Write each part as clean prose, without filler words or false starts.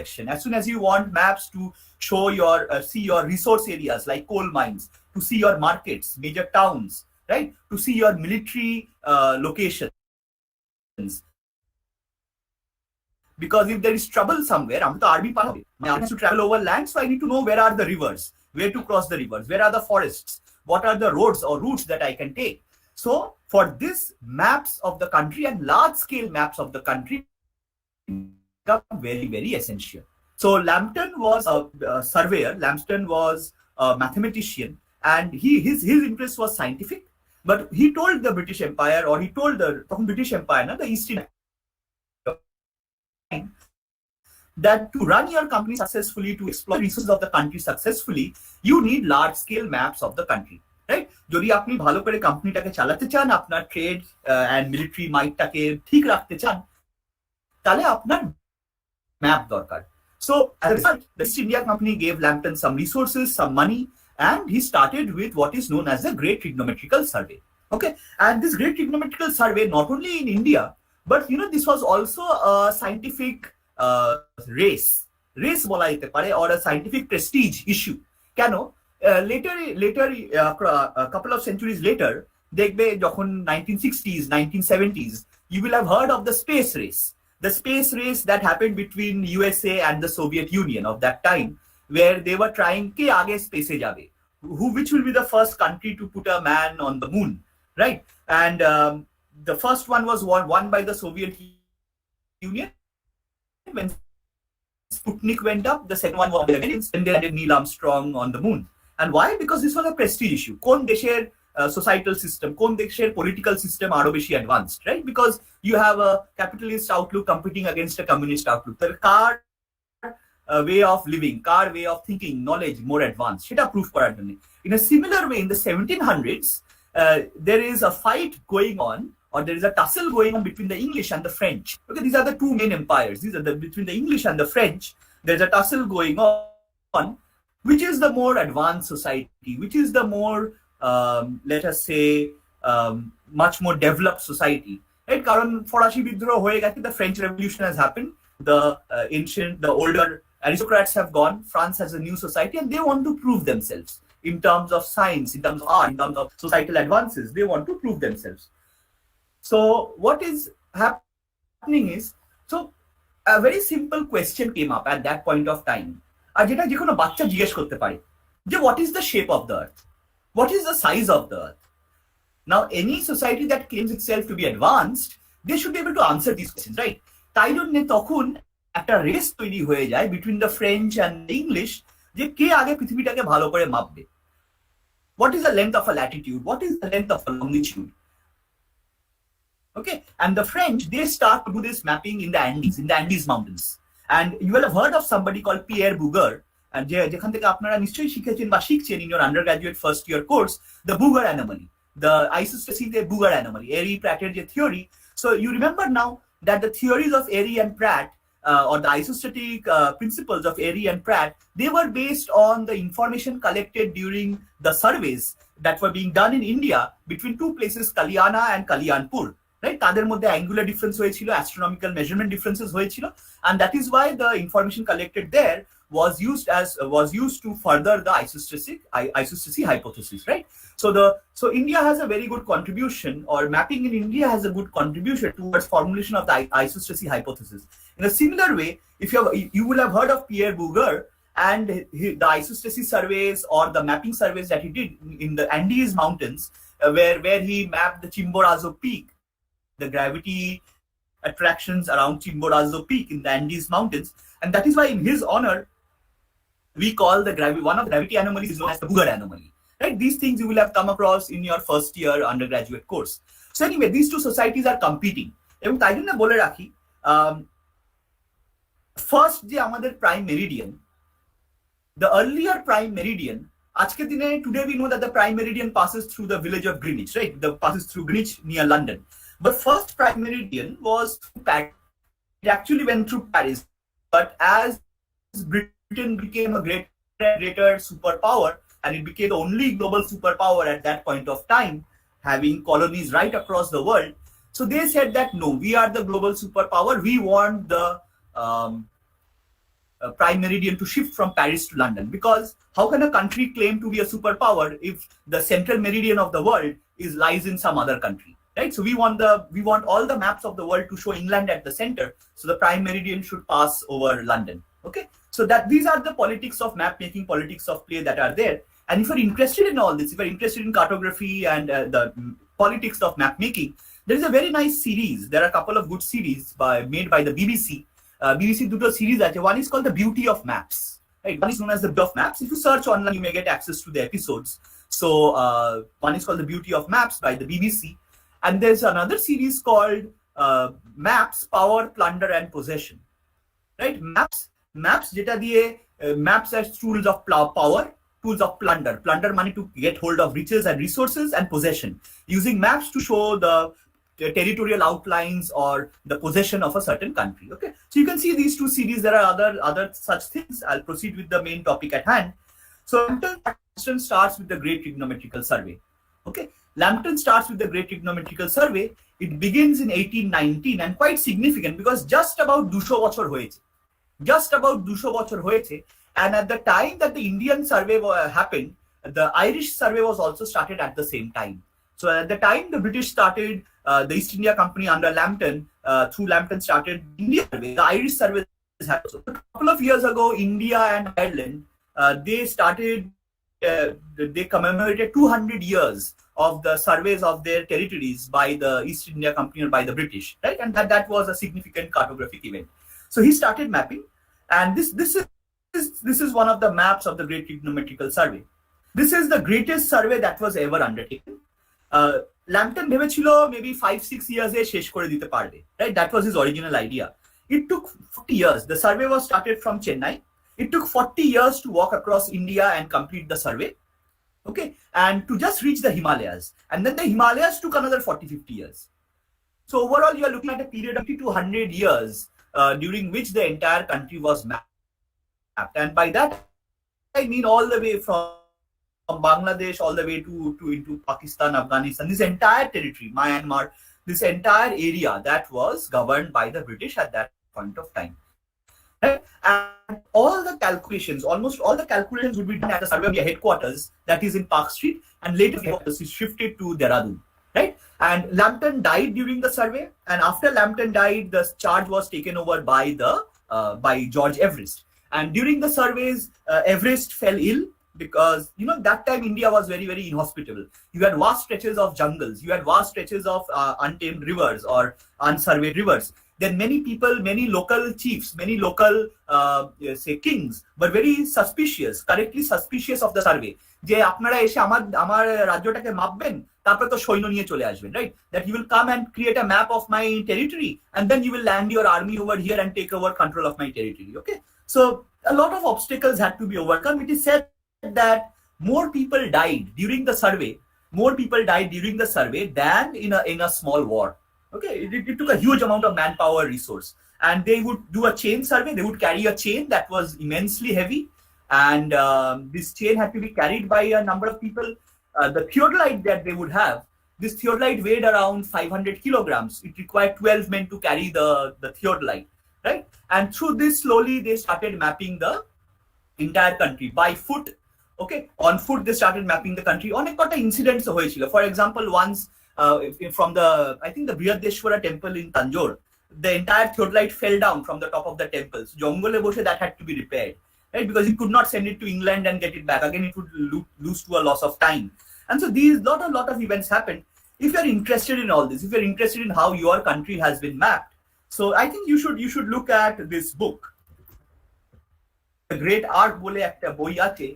As soon as you want maps to show your see your resource areas like coal mines, to see your markets, major towns, right, to see your military locations, because if there is trouble somewhere, I'm the army part of it. My army has to travel over land, so I need to know where are the rivers, where to cross the rivers, where are the forests, what are the roads or routes that I can take. So for this, maps of the country and large scale maps of the country become very, very essential. So Lambton was a surveyor, Lambton was a mathematician, and his interest was scientific, but he told the British Empire, or he told the British Empire, the East India, that to run your company successfully, to exploit resources of the country successfully, you need large scale maps of the country, right? যদি আপনি ভালো করে কোম্পানিটাকে চালাতে চান, আপনার trade and military মাইটটাকে ঠিক রাখতে চান, তাহলে আপনার ম্যাপ দরকার. So as a result, the East India Company gave Lambton some resources, some money, and he started with what is known as the Great Trigonometrical Survey. Okay, and this Great Trigonometrical Survey, not only in India, but this was also a scientific race বলা যেতে পারে, or a scientific prestige issue. কেন? Later a couple of centuries later, দেখবে যখন 1960s, 1970s, you will have heard of the space race. The space race that happened between USA and the Soviet Union of that time, where they were trying ke aage space e jabe, which will be the first country to put a man on the moon, right? And the first one was won by the Soviet Union when Sputnik went up. The second one was the Americans, and they had Neil Armstrong on the moon. And why? Because this was a prestige issue. কোন দেশের societal system, কোন দেশের political system আরো বেশি advanced, right? Because you have a capitalist outlook competing against a communist outlook. তাহলে কার way of living, car way of thinking, knowledge more advanced, সেটা proof করার জন্য. In a similar way, in the 1700s, there is a fight going on, or there is a tussle going on between the English and the French. Okay, these are the two main empires. These are between the English and the French. There's a tussle going on. Which is the more advanced society? Which is the more, let us say, much more developed society? Right? কারণ ফরাসি বিদ্রোহ হয়ে গেছে, the French Revolution has happened. The older aristocrats have gone. France has a new society, and they want to prove themselves in terms of science, in terms of art, in terms of societal advances. They want to prove themselves. So what is happening is, so a very simple question came up at that point of time. আর যেটা যে কোনো বাচ্চা জিজ্ঞেস করতে পারে যে what is the shape of the earth? What is the size of the earth? Now any society that claims itself to be advanced, they should be able to answer these questions, right? তাই জন্য তখন একটা race তৈরি হয়ে যায় between the French and the English, যে কে আগে পৃথিবীটাকে ভালো করে মাপবে. What is the length of a latitude? What is the length of a longitude? Okay, and the French, they start to do this mapping in the Andes mountains. And you will have heard of somebody called Pierre Bouguer, and যেখান থেকে আপনারা নিশ্চয়ই শিখেছেন বা শিখছেন in your undergraduate first year course, the Bouguer anomaly, the isostasy Bouguer anomaly, Airy-Pratteর যে theory. So you remember now that the theories of Airy and Pratt, or the isostatic principles of Airy and Pratt, they were based on the information collected during the surveys that were being done in India between two places, Kalyana and Kalyanpur. Right? তাদের মধ্যে angular difference হয়েছিল, astronomical measurement differences হয়েছিল, and that is why the information collected there was used to further the isostasy hypothesis, right? So India has a very good contribution, or mapping in India has a good contribution towards formulation of the isostasy hypothesis. In a similar way, if you will have heard of Pierre Bouguer and the isostasy surveys or the mapping surveys that he did in the Andes mountains, where he mapped the Chimborazo Peak, the gravity attractions around Chimborazo Peak in the Andes mountains, and that is why in his honor we call one of the gravity anomalies is known as the Bouguer anomaly, right? These things you will have come across in your first year undergraduate course. So anyway, these two societies are competing, এবং তাই জন্য বলে রাখি, first যে আমাদের prime meridian, the earlier prime meridian, আজকের দিনে today we know that the prime meridian passes through the village of Greenwich, right? Passes through Greenwich near London. But first prime meridian was through Paris. It actually went through Paris. But as Britain became a greater superpower, and it became the only global superpower at that point of time, having colonies right across the world, so they said that no, we are the global superpower. We want the prime meridian to shift from Paris to London, because how can a country claim to be a superpower if the central meridian of the world lies in some other country, right? So we want all the maps of the world to show England at the center, so the prime meridian should pass over London. Okay, so that these are the politics of map making, politics of play that are there. And if you're interested in all this, if you're interested in cartography and the politics of map making, there is a very nice series. There are a couple of good series made by the BBC. BBC duto series ache. One is called The Beauty of Maps. Right? One is known as The Beauty of Maps. If you search online, you may get access to the episodes. So one is called The Beauty of Maps by the BBC. And there's another series called Maps, Power, Plunder and Possession. Right? Maps jeta diye maps as tools of power, tools of plunder. Plunder money to get hold of riches and resources, and possession. Using maps to show the territorial outlines or the possession of a certain country. Okay, so you can see these two series. There are other such things. I'll proceed with the main topic at hand. So Lambton starts with the Great Trigonometrical Survey. Okay, Lambton starts with the Great Trigonometrical Survey. It begins in 1819 and quite significant because just about 200 বছর হয়েছে. Just about 200 বছর হয়েছে. And at the time that the Indian survey happened, the Irish survey was also started at the same time. So at the time the British started, the East India Company under Lambton, through Lambton started India survey. The Irish survey happened. So a couple of years ago, India and Ireland, they started, they commemorated 200 years of the surveys of their territories by the East India Company or by the British, right? And that was a significant cartographic event. So he started mapping, and this is one of the maps of the Great Trigonometrical Survey. This is the greatest survey that was ever undertaken. Lambton ভেবেছিল maybe 5-6 years শেষ করে দিতে পারবে, right? That was his original idea. It took 40 years. The survey was started from Chennai. It took 40 years to walk across India and complete the survey. Okay, and to just reach the Himalayas. And then the Himalayas took another 40-50 years. So overall, you are looking at a period of 50 to 100 years during which the entire country was mapped. And by that, I mean all the way from Bangladesh all the way to into Pakistan, Afghanistan, this entire territory, Myanmar, this entire area that was governed by the British at that point of time. Right? And all the calculations, almost all the calculations would be done at the survey headquarters that is in Park Street, and later it is shifted to Dehradun. Right? And Lambton died during the survey, and after Lambton died, the charge was taken over by George Everest. And during the surveys, Everest fell ill because, that time India was very, very inhospitable. You had vast stretches of jungles. You had vast stretches of untamed rivers or unsurveyed rivers. Then many people, many local chiefs, many local, say kings, were very suspicious, correctly suspicious of the survey. যে আপনারা এসে আমার রাজ্যটাকে মাপবেন, তারপরে তো সৈন্য নিয়ে চলে আসবেন, right? That you will come and create a map of my territory, and then you will land your army over here and take over control of my territory. Okay, so a lot of obstacles had to be overcome. It is said that more people died during the survey than in a small war. Okay, it took a huge amount of manpower resource, and they would do a chain survey. They would carry a chain that was immensely heavy, and this chain had to be carried by a number of people. The theodolite that they would have, this theodolite weighed around 500 kilograms. It required 12 men to carry the theodolite, right? And through this, slowly they started mapping the entire country by foot. Okay, on foot they started mapping the country. অনেক কটা incidents হয়েছিল. For example, once from I think the Brihadeshwara temple in Tanjore, the entire theodolite fell down from the top of the temple. So জঙ্গলে বসে that had to be repaired, right? Because you could not send it to England and get it back again. It would lose to a loss of time. And so these lot of events happened. If you're interested in all this, if you're interested in how your country has been mapped, so I think you should look at this book. The Great Art bole ekta boi ache.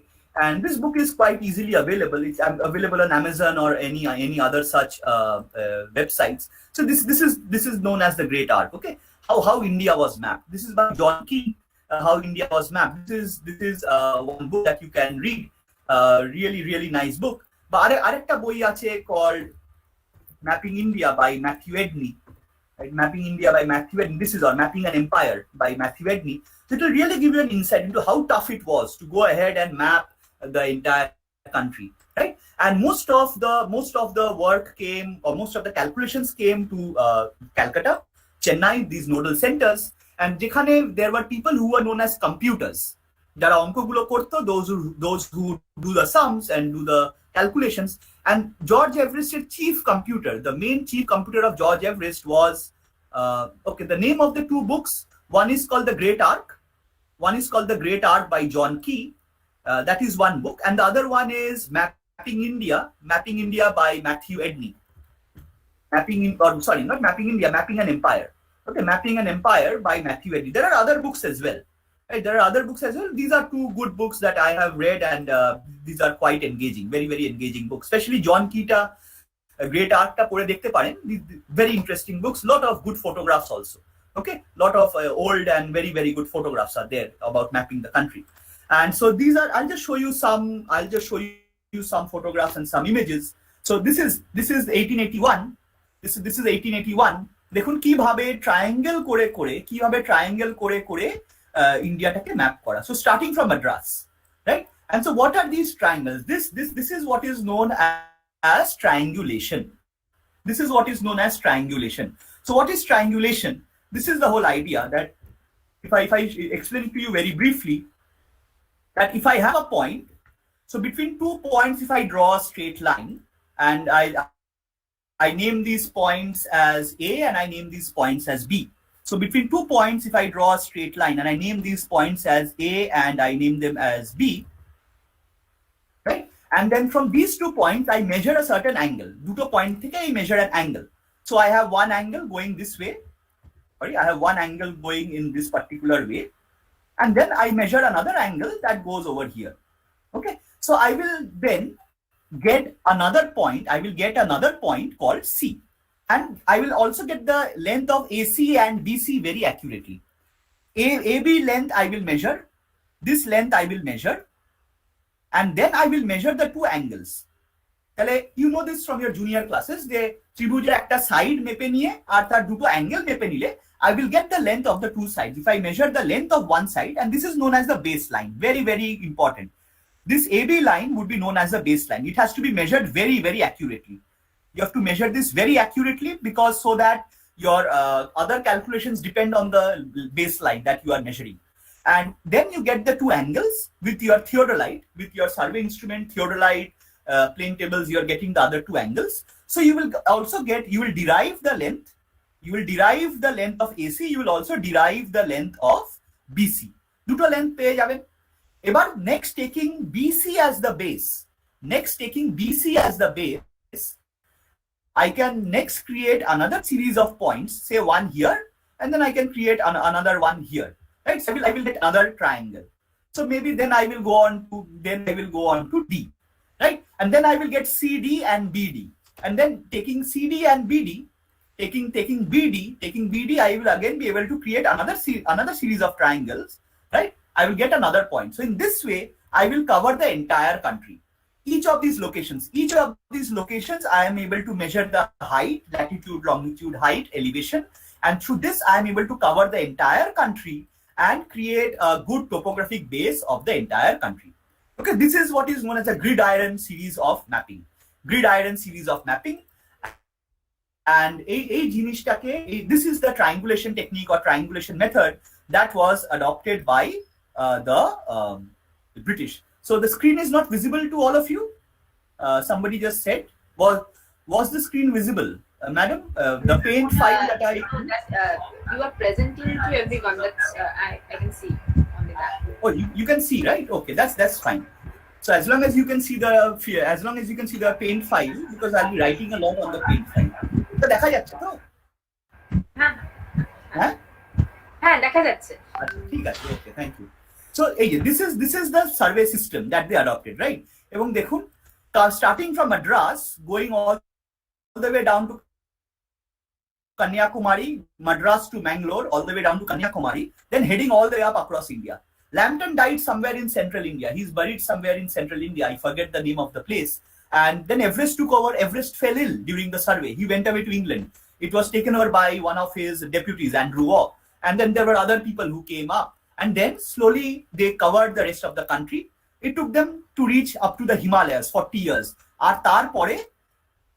And this book is quite easily available. It's available on Amazon or any other such websites. So this is known as the Great Arc. Okay, how India was mapped. This is by John Key. How India was mapped. This is one book that you can read. Really nice book. But arekta boi ache called Mapping India by Matthew Edney. Right? Mapping India by Matthew Edney. This is or Mapping an Empire by Matthew Edney. So it will really give you an insight into how tough it was to go ahead and map the entire country, right? And most of the work came, or most of the calculations came to Calcutta, Chennai, these nodal centers. and যেখানে there were people who were known as computers, যারা অঙ্কগুলো করতো, those who do the sums and do the calculations. And George Everest's chief computer, the main chief computer of George Everest was okay, the name of the two books, one is called The Great Arc, one is called The Great Arc by John Key, that is one book, and the other one is Mapping India by Matthew Edney. Mapping an Empire. Okay, Mapping an Empire by Matthew Edney. There are other books as well. Right? There are other books as well. These are two good books that I have read, and these are quite engaging, very, very engaging books. Especially John Keyta, Great Arc ta pore dekhte paren. Very interesting books. Lot of good photographs also. Okay, lot of old and very, very good photographs are there about mapping the country. And so these are. I'll just show you some photographs and some images. So this is 1881. This is 1881. দেখুন কিভাবে triangle করে ইন্ডিয়াটাকে map করা। So starting from Madras, right? And so what are these triangles? This is what is known as triangulation. This is what is known as triangulation. So what is triangulation? This is the whole idea that if I explain it to you very briefly, that if I have a point, so between 2 points, if I draw a straight line, and I name these points as A and I name these points as B. So between 2 points, if I draw a straight line and I name these points as A and I name them as B, right? And then from these 2 points, I measure a certain angle. Duto point theke I measure an angle. So I have one angle going this way. Sorry, I have one angle going in this particular way. And then I measure another angle that goes over here. Okay. So I will then get another point called C. And I will also get the length of AC and BC very accurately. AB length I will measure. This length I will measure. And then I will measure the two angles. You know this from your junior classes. They ত্রিভুজের একটা side মেপে নিয়ে আর তার দুটো angle মেপে নিলে I will get the length of the two sides. If I measure the length of one side, and this is known as the baseline. Very, very important. This AB line would be known as the baseline. It has to be measured very, very accurately. You have to measure this very accurately because so that your other calculations depend on the baseline that you are measuring. And then you get the two angles with your theodolite, with your survey instrument, theodolite, plane tables, you are getting the other two angles. So you will also you will derive the length. You will derive the length of AC. You will also derive the length of BC. Duto length peye jaben. Ebar next taking BC as the base. I can next create another series of points, say one here, and then I can create another one here. Right? So I will get another triangle. So maybe then I will go on to D. Right? And then I will get CD and BD. And then taking CD and BD, taking BD, I will again be able to create another series of triangles. Right? I will get another point. So in this way, I will cover the entire country. Each of these locations, I am able to measure the height, latitude, longitude, height, elevation. And through this, I am able to cover the entire country and create a good topographic base of the entire country. Okay, this is what is known as a gridiron series of mapping. And this is the triangulation technique or triangulation method that was adopted by the British. So the screen is not visible to all of you. Somebody just said, was the screen visible, madam? The paint file that you are presenting to everyone. That's I can see only that. Oh, you can see, right? Okay, that's fine. So as long as you can see the paint file, because I'll be writing a lot on the paint file. So দেখা যাচ্ছে তো? হ্যাঁ দেখা যাচ্ছে। ঠিক আছে, okay, thank you. So this is the survey system that they adopted, right? এবং দেখুন, starting from Madras, going all the way down to Kanyakumari, Madras to Mangalore, all the way down to Kanyakumari, then heading all the way up across India. Lambton died somewhere in central India. He's buried somewhere in central India. I forget the name of the place. And then Everest took over. Everest fell ill during the survey. He went away to England. It was taken over by one of his deputies, Andrew Waugh. And then there were other people who came up. And then slowly they covered the rest of the country. It took them to reach up to the Himalayas, 40 years. Ar tar pore,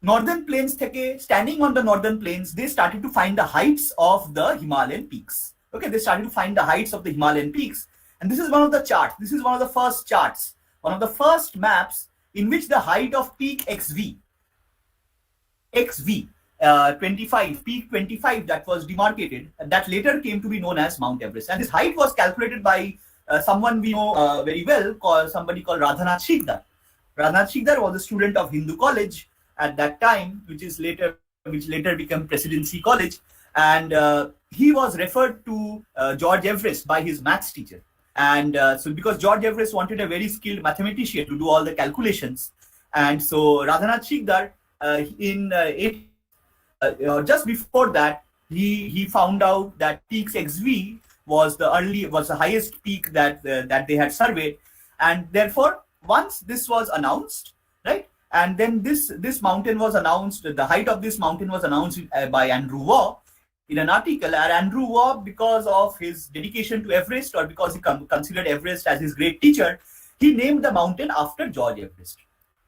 northern plains theke, standing on the northern plains, they started to find the heights of the Himalayan peaks. Okay, they started to find the heights of the Himalayan peaks. And this is one of the charts. This is one of the first charts, one of the first maps in which the height of peak XV 25, peak 25 that was demarcated, that later came to be known as Mount Everest. And this height was calculated by someone we know very well, somebody called Radhanath Sikdar. Radhanath Sikdar was a student of Hindu College at that time, which later became Presidency College. And he was referred to George Everest by his maths teacher. And so because George Everest wanted a very skilled mathematician to do all the calculations, and so Radhanath Sikdar just before that, he found out that peaks XV was the highest peak that they had surveyed, and therefore once this was announced, right, and then this mountain was announced, the height of this mountain was announced by Andrew Waugh in an article. And Andrew Waugh, because of his dedication to Everest, or because he considered Everest as his great teacher, he named the mountain after George Everest.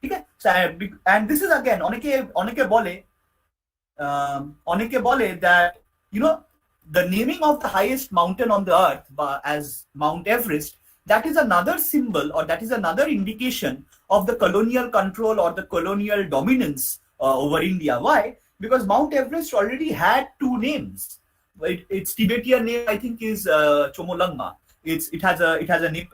Okay? So, and this is again, oneke bole that, you know, the naming of the highest mountain on the earth as Mount Everest, that is another symbol, or that is another indication of the colonial control or the colonial dominance over India. Why? Because Mount Everest already had two names. Its Tibetan name, I think, is Chomolungma. It has a name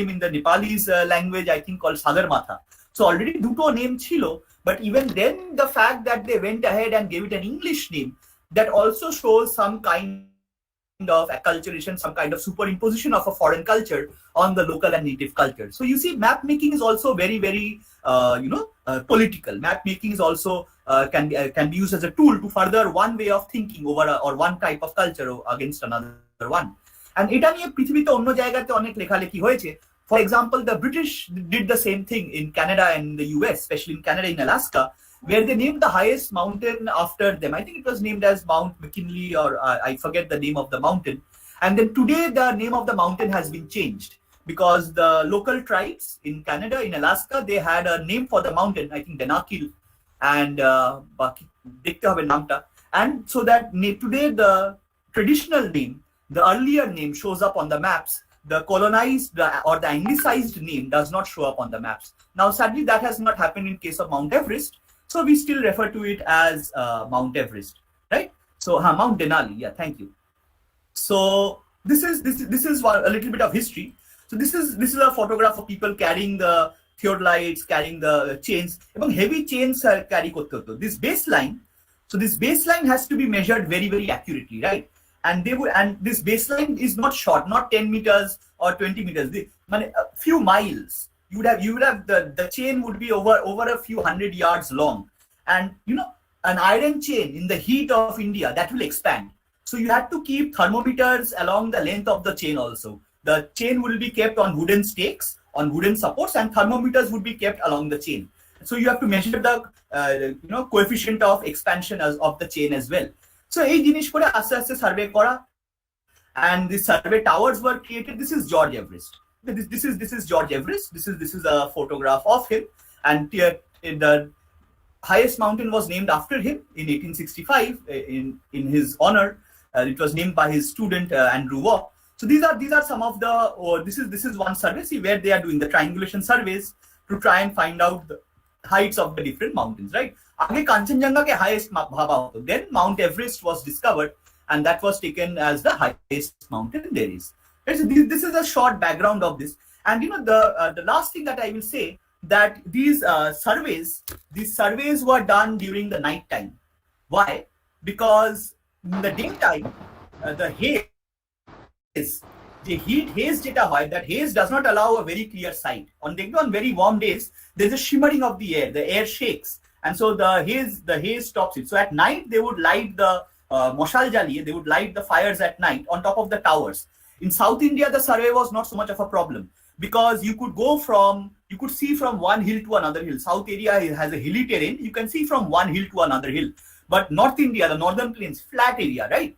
in the Nepalese language, I think, called Sagarmatha. So already duto name chilo, but even then the fact that they went ahead and gave it an English name, that also shows some kind of acculturation, some kind of superimposition of a foreign culture on the local and native culture. So you see, map making is also very, very political. Map making is also can be used as a tool to further one way of thinking over or one type of culture against another one. And এটা নিয়ে পৃথিবীতে অন্য জায়গাতে অনেক লেখালেখি হয়েছে. For example, the British did the same thing in Canada and the US, especially in Canada, in Alaska, where they named the highest mountain after them. I think it was named as Mount McKinley, or I forget the name of the mountain. And then today the name of the mountain has been changed because the local tribes in Canada, in Alaska, they had a name for the mountain, I think Danakil, and and so that today the traditional name, the earlier name, shows up on the maps. The colonized or the anglicized name does not show up on the maps. Now, sadly, that has not happened in case of Mount Everest. So we still refer to it as Mount Everest, right? So Mount Denali, yeah, thank you. So this is a little bit of history. So this is a photograph of people carrying the theodolites, carrying the chains. এবং heavy chains carry করতে হতো. This baseline has to be measured very, very accurately, right? And this baseline is not short, not 10 meters or 20 meters. A few miles. You would have the chain would be over a few hundred yards long. And you know, an iron chain in the heat of India, that will expand. So you have to keep thermometers along the length of the chain also. The chain will be kept on wooden stakes, on wooden supports, and thermometers would be kept along the chain. So you have to measure the coefficient of expansion of the chain as well. So এই জিনিস করে আস্তে আস্তে survey করা, and the survey towers were created. This is George Everest. This is George Everest. This is a photograph of him, and the highest mountain was named after him in 1865 in his honor. It was named by his student Andrew Waugh. So these are some of the this is one survey. See where they are doing the triangulation surveys to try and find out the heights of the different mountains, right? আগে কাঞ্চনজঙ্ঘাকে highest ভাবা হতো, then Mount Everest was discovered, and that was taken as the highest mountain there is. Right? So this is a short background of this. And you know, the last thing that I will say, that these surveys were done during the night time. Why? Because in the daytime, the haze, the heat haze যেটা হয়, that haze does not allow a very clear sight. On very warm days, there's a shimmering of the air shakes, and so the haze stops it. So at night they would light the moshal jaliye, they would light the fires at night on top of the towers. In South India, the survey was not so much of a problem because you could see from one hill to another hill. South area has a hilly terrain, you can see from one hill to another hill. But North India, the northern plains, flat area, right?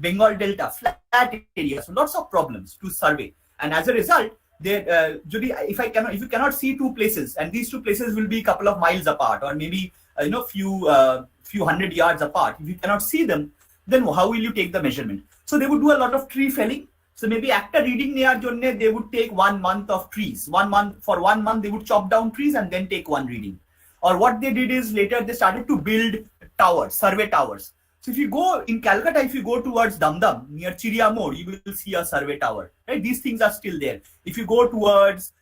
Bengal Delta, flat area, so lots of problems to survey. And as a result, if you cannot see two places, and these two places will be a couple of miles apart, or maybe few hundred yards apart, if you cannot see them, then how will you take the measurement? So they would do a lot of tree felling. So maybe after reading near jonne, they would take 1 month of trees. 1 month, for 1 month, they would chop down trees and then take one reading. Or what they did is later they started to build towers, survey towers. So if you go in Calcutta, if you go towards Damdam near Chiria More, you will see a survey tower. Right? These things are still there. If you go towards,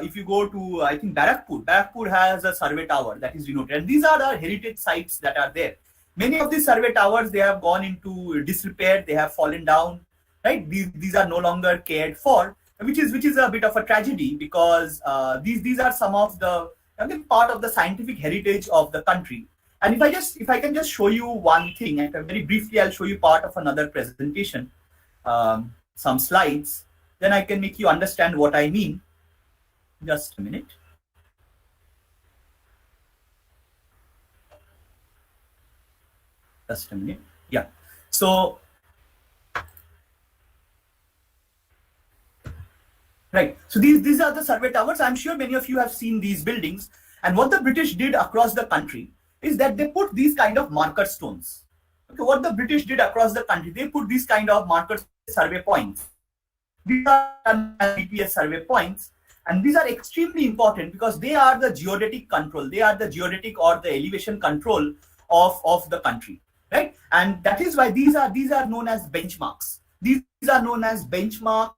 if you go to, I think Barakpur has a survey tower that is denoted. And these are the heritage sites that are there. Many of these survey towers, they have gone into disrepair. They have fallen down. Right? These are no longer cared for, which is a bit of a tragedy, because these are some of the, again, part of the scientific heritage of the country. And if I can just show you one thing, and very briefly, I'll show you part of another presentation, some slides, then I can make you understand what I mean. Just a minute. Just a minute. Yeah. So, right. So these are the survey towers. I'm sure many of you have seen these buildings. And what the British did across the country is that they put these kind of marker stones. Okay, what the British did across the country, they put these kind of marker survey points. These are GPS survey points, and these are extremely important because they are the geodetic control. They are the geodetic or the elevation control of the country, right? And that is why these are known as benchmarks. These are known as benchmarks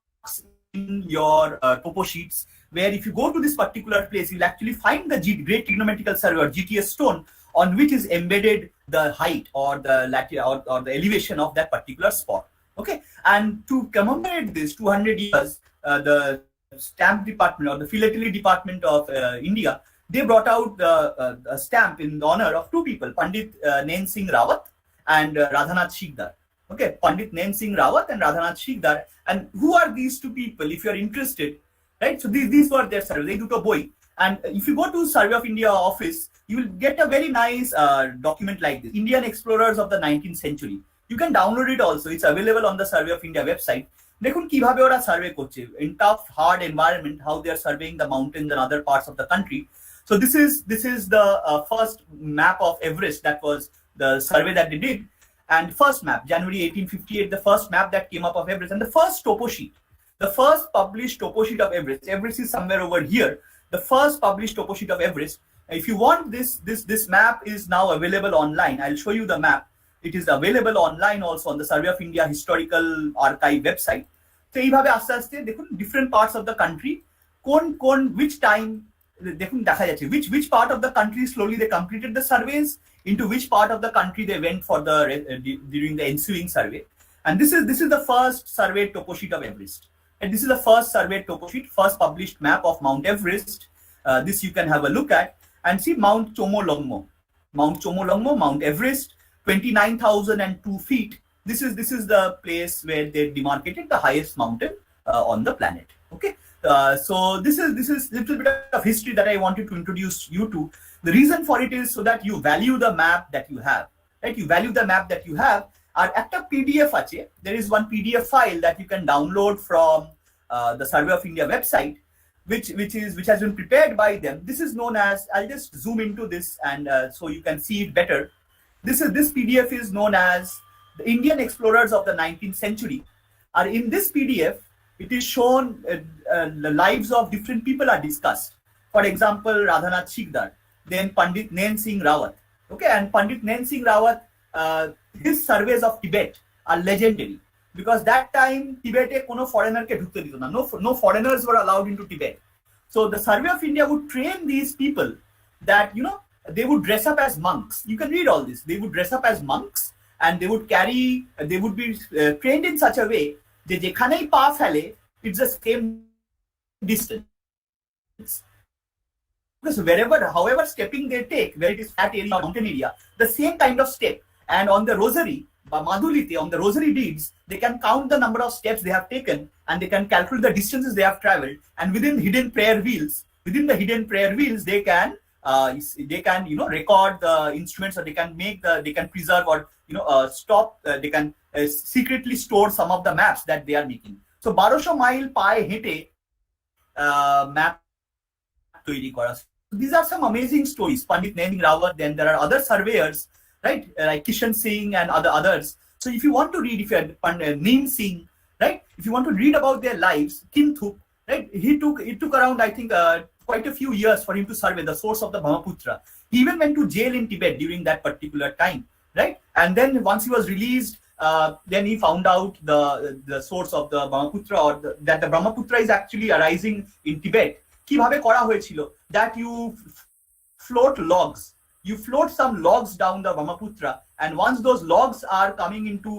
in your topo sheets, where if you go to this particular place, you'll actually find the Great Trigonometrical Survey or GTS stone, on which is embedded the height or the latitude or the elevation of that particular spot. Okay, and to commemorate this 200 years, the stamp department or the philately department of India, they brought out a stamp in honor of two people, Pandit Nain Singh Rawat and Radhanath Shikdar. Okay, Pandit Nain Singh Rawat and Radhanath Shikdar. And who are these two people, if you're interested, right? So these were their survey. They do a boy. And if you go to Survey of India office, you will get a very nice document like this, Indian Explorers of the 19th Century. You can download it also. It's available on the Survey of India website. দেখুন কিভাবে ওরা survey করছে in tough, hard environment, how they are surveying the mountains and other parts of the country. So this is the first map of Everest. That was the survey that they did. And first map, January 1858, the first map that came up of Everest, and the first topo sheet, the first published topo sheet of Everest. Everest is somewhere over here. The first published topo sheet of Everest. If you want this map is now available online. I'll show you the map. It is available online also on the Survey of India Historical Archive website. So এইভাবে আস্তে আস্তে দেখুন different parts of the country, which time দেখুন দেখা যাচ্ছে which part of the country slowly they completed the surveys, into which part of the country they went for the during the ensuing survey. And this is the first survey topo sheet of Everest. And this is the first survey topo sheet, first published map of Mount Everest. This you can have a look at and see Mount Chomolungma, Mount Everest, 29,002 feet. This is the place where they demarcated the highest mountain on the planet. Okay, so this is little bit of history that I wanted to introduce you to. The reason for it is so that you value the map that you have, right? You value the map that you have. আর একটা PDF আছে, there is one PDF file that you can download from the Survey of India website, which has been prepared by them. This is known as, I'll just zoom into this and so you can see it better. This PDF is known as the Indian Explorers of the 19th Century. And in this PDF, it is shown the lives of different people are discussed. For example, Radhanath Shikdar, then Pandit Nain Singh Rawat. Okay, and Pandit Nain Singh Rawat, his surveys of Tibet are legendary because that time Tibet কোনো foreigner কে ঢুকতে দিত না. No foreigners were allowed into Tibet. So the Survey of India would train these people that, you know, they would dress up as monks. You can read all this. They would dress up as monks and they would be trained in such a way যে যেখানেই পা ফেলে, it's the same distance. Because however stepping they take, where it is flat area or mountain area, the same kind of step. And on the rosary, Madhulite, on the rosary deeds, they can count the number of steps they have taken and they can calculate the distances they have traveled. And within the hidden prayer wheels, they can record the instruments, or they can preserve or stop. They can secretly store some of the maps that they are making. So 1200 mile পায়ে হেঁটে map তৈরি করা. These are some amazing stories. Pandit Nain Singh Rawat. Then there are other surveyors, right? Like Kishan Singh and others. So if you want to read, if you had Neem Singh, right? If you want to read about their lives, Kinthuk, right? It took around, I think, quite a few years for him to survey the source of the Brahmaputra. He even went to jail in Tibet during that particular time, right? And then once he was released, then he found out the source of the Brahmaputra, or that the Brahmaputra is actually arising in Tibet. কিভাবে করা হয়েছিল, that you float logs. You float some logs down the Brahmaputra, and once those logs are coming into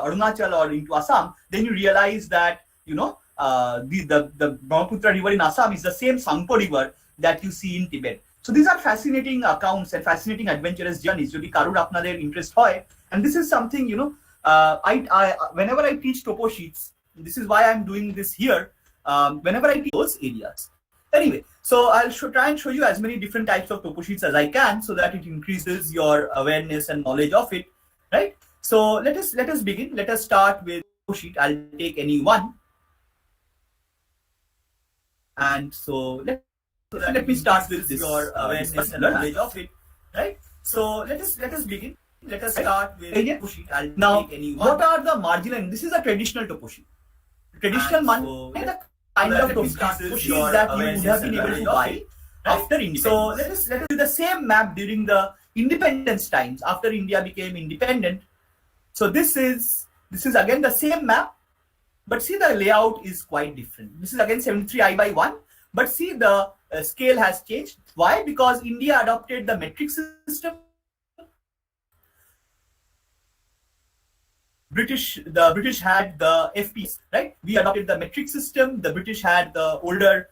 Arunachal or into Assam, then you realize that, you know, the Brahmaputra river in Assam is the same Sangpo river that you see in Tibet. So these are fascinating accounts and fascinating adventurous journeys. Jodi karur apnader interest hoy, and this is something, you know, whenever I teach topo sheets, this is why I'm doing this here. Whenever I teach those areas. Anyway, so I'll try and show you as many different types of topo sheets as I can, so that it increases your awareness and knowledge of it, right? So let us begin. Let us start with topo sheet. I'll take any one, and so let me start with this your awareness and knowledge of it, right? So let us begin. Let us start with topo sheet. I'll take any one. What are the marginal? This is a traditional topo sheet. Traditional the kind of topo sheets that you would have been able to buy after independence. So let us do the same map during the independence times, after India became independent. So this is again the same map, but see the layout is quite different. This is again 73I/1, but see the scale has changed. Why? Because India adopted the metric system. The British had the FPS, right? We adopted the metric system. The British had the older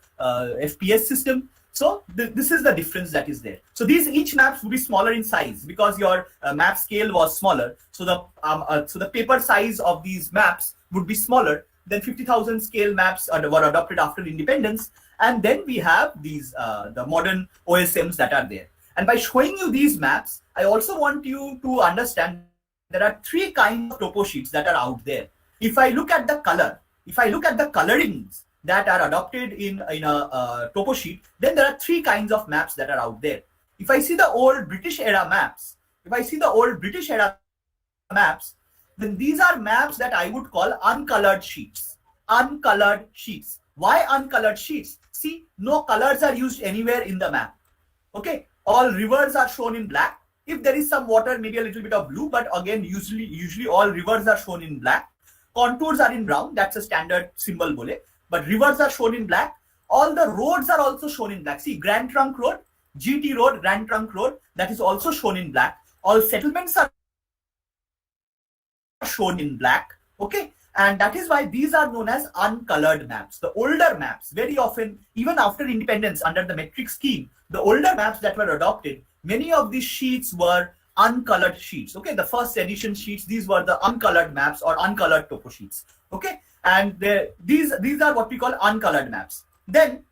FPS system. So this is the difference that is there. So each maps would be smaller in size because your map scale was smaller. So the paper size of these maps would be smaller. Then 50,000 scale maps were adopted after independence, and then we have these the modern OSMs that are there. And by showing you these maps, I also want you to understand there are three kinds of topo sheets that are out there. If I look at the color, if I look at the colorings that are adopted in a topo sheet, then there are three kinds of maps that are out there. If I see the old British era maps, then these are maps that I would call uncolored sheets. Uncolored sheets. Why uncolored sheets? See, no colors are used anywhere in the map. Okay, all rivers are shown in black. If there is some water, maybe a little bit of blue, but again, usually all rivers are shown in black. Contours are in brown. That's a standard symbol bole. But rivers are shown in black. All the roads are also shown in black. See, Grand Trunk Road, GT Road, Grand Trunk Road, that is also shown in black. All settlements are shown in black. Okay, and that is why these are known as uncolored maps. The older maps, very often, even after independence under the metric scheme, the older maps that were adopted, many of these sheets were uncolored sheets. Okay, the first edition sheets, these were the uncolored maps or uncolored topo sheets. Okay, and these are what we call uncolored maps. Then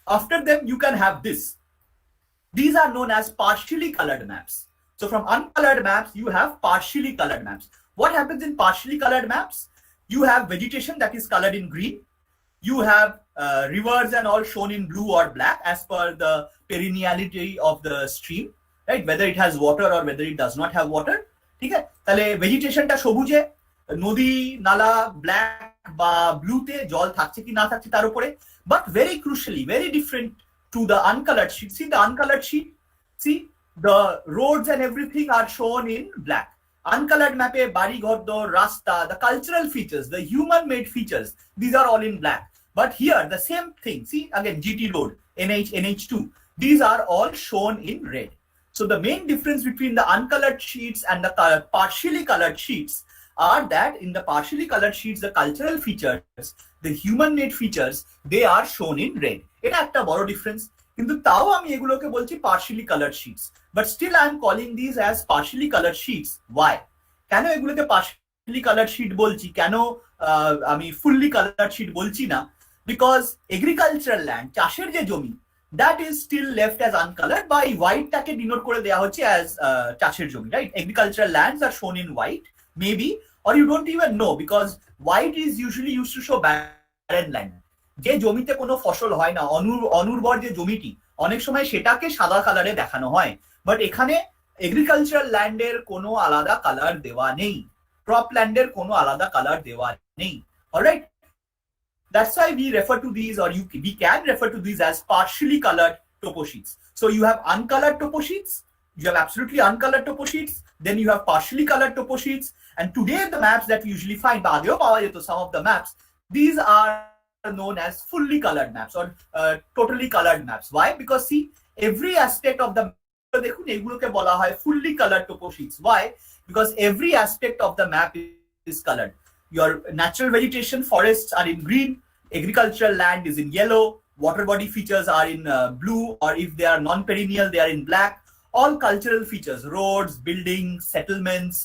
after them you can have this. These are known as partially colored maps. So from uncolored maps you have partially colored maps. What happens in partially colored maps? You have vegetation that is colored in green. You have rivers and all shown in blue or black as per the perenniality of the stream, right? Whether it has water or whether it does not have water. ঠিক আছে, তাহলে ভেজিটেশনটা সবুজে, নদী নালা black বা ব্লুতে, জল থাকছে কি না থাকছে তার উপরে। But very crucially, very different to the uncolored sheet. See the uncolored sheet, see the roads and everything are shown in black. Uncolored map, bari ghordor, rasta, the cultural features, the human made features, these are all in black. But here the same thing, see again GT road, NH, NH2, these are all shown in red. So the main difference between the uncolored sheets and the partially colored sheets are that in the partially colored sheets, the cultural features, the human made features, they are shown in red. এটা একটা বড় difference, কিন্তু তাও আমি এগুলোকে বলছি partially colored sheets, but still I am calling these as partially colored sheets. Why? কেন এগুলোকে partially colored sheet বলছি, কেন আমি fully colored sheet বলছি না? Because agricultural land, চাষের যে জমি, that is still left as uncolored. By white টাকে ডিনোট করে দেওয়া হচ্ছে as চাষের জমি, right? Agricultural lands are shown in white, maybe, or you don't even know, because white is usually used to show barren land. যে জমিতে কোনো ফসল হয় না, অনুর্বর যে জমিটি, অনেক সময় সেটাকে সাদা কালারে দেখানো হয়। বাট এখানে এগ্রিকালচারাল ল্যান্ডের কোনো আলাদা কালার দেওয়া নেই। ক্রপল্যান্ডের কোনো আলাদা কালার দেওয়া নেই। Alright, that's why we refer to these, or we can refer to these as partially colored topo sheets. So you have uncolored topo sheets, you have absolutely uncolored topo sheets, then you have partially colored topo sheets, and today the maps that we usually find, some of the maps, these are known as fully colored maps or totally colored maps. Why? Because see, every aspect of the দেখুন এগুলোকে বলা হয় fully colored topo sheets. Why? Because every aspect of the map is colored. Your natural vegetation, forests are in green, agricultural land is in yellow, water body features are in blue, or if they are non-perennial, they are in black. All cultural features, roads, buildings, settlements,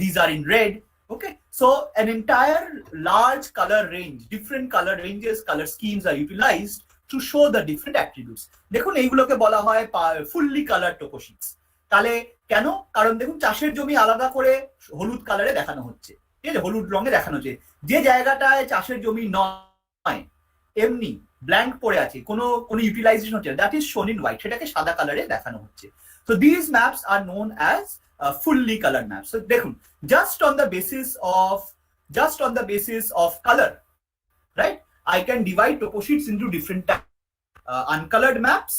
these are in red. Okay, so an entire large color range, different color ranges, color schemes are utilized to show the different attributes. দেখুন এইগুলোকে বলা হয় fully colored topo sheets. তাহলে কেন? কারণ দেখুন চাষের জমি আলাদা করে হলুদ কালারে দেখানো হচ্ছে, ঠিক আছে, হলুদ রঙে দেখানো হচ্ছে। যে জায়গাটায় চাষের জমি নয়, এমনি ব্ল্যাঙ্ক পড়ে আছে, কোনো ইউটিলাইজেশন হচ্ছে, দ্যাট ইজ শোন ইন হোয়াইট, সেটাকে সাদা কালারে দেখানো হচ্ছে। So this maps are known as fully colored maps. So দেখুন, just on the basis of color, right, I can divide topo sheets into different types. Uncolored maps,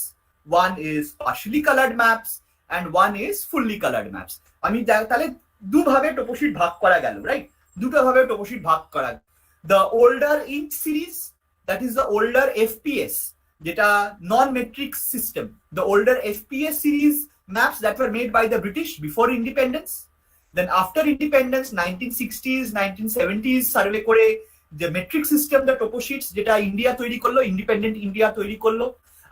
one is partially colored maps, and one is fully colored maps. আমি তাহলে দুভাবে topo sheet ভাগ করা গেল, right? দুটো ভাবে topo sheet ভাগ করা। The older inch series, that is the older FPS, যেটা non-metric system, the older FPS series maps that were made by the British before independence. Then after independence, 1960s, 1970s survey করে যে metric system, the topo sheets, যেটা India তৈরি করলো, independent India তৈরি করলো।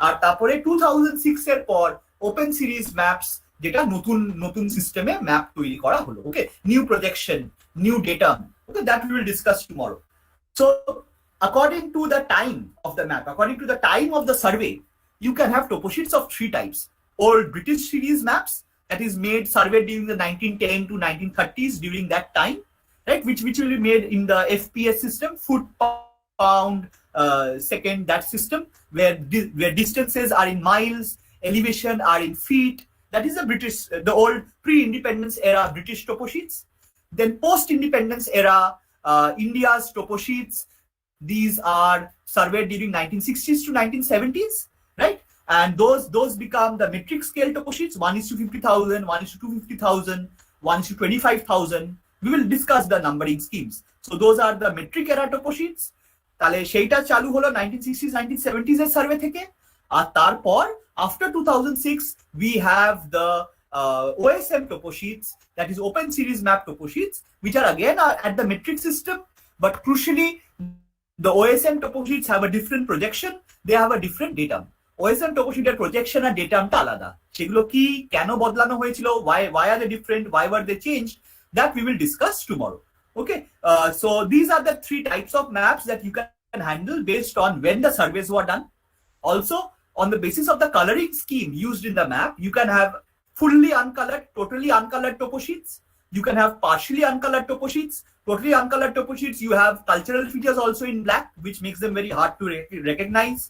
আর তারপরে 2006 এর পর ওপেন সিরিজ ম্যাপস, যেটা নতুন সিস্টেমে ম্যাপ তৈরি করা হলো। Okay, new projection, new data, okay, that we will discuss tomorrow. So according to the time of the map, according to the time of the survey, you can have topo sheets of three types. Old British series maps, that is made surveyed during the 1910 to 1930s, during that time, right, which will be made in the FPS system, foot pound second, that system, where distances are in miles, elevation are in feet. That is the old pre-independence era British topo sheets. Then post-independence era India's topo sheets, these are surveyed during 1960s to 1970s, right? And those become the metric scale topo sheets, 1:50,000, 1:250,000, 1:25,000. We will discuss the numbering schemes. So those are the metric era topo sheets. তাহলে সেইটা চালু হলো 1960s 1970s এর survey থেকে। আর তারপর after 2006 we have the OSM topo sheets, that is open series map topo sheets, which are again at the metric system, but crucially the OSM topo sheets have a different projection, they have a different datum. OSM topo sheet এর projection আর datumটা আলাদা। সেগুলো কি, কেন বদলানো হয়েছিল, why are they different, why were they changed, that we will discuss tomorrow. Okay, so these are the three types of maps that you can handle based on when the surveys were done. Also, on the basis of the coloring scheme used in the map, you can have fully uncolored, totally uncolored topo sheets. You can have partially uncolored topo sheets. Totally uncolored topo sheets, you have cultural features also in black, which makes them very hard to recognize.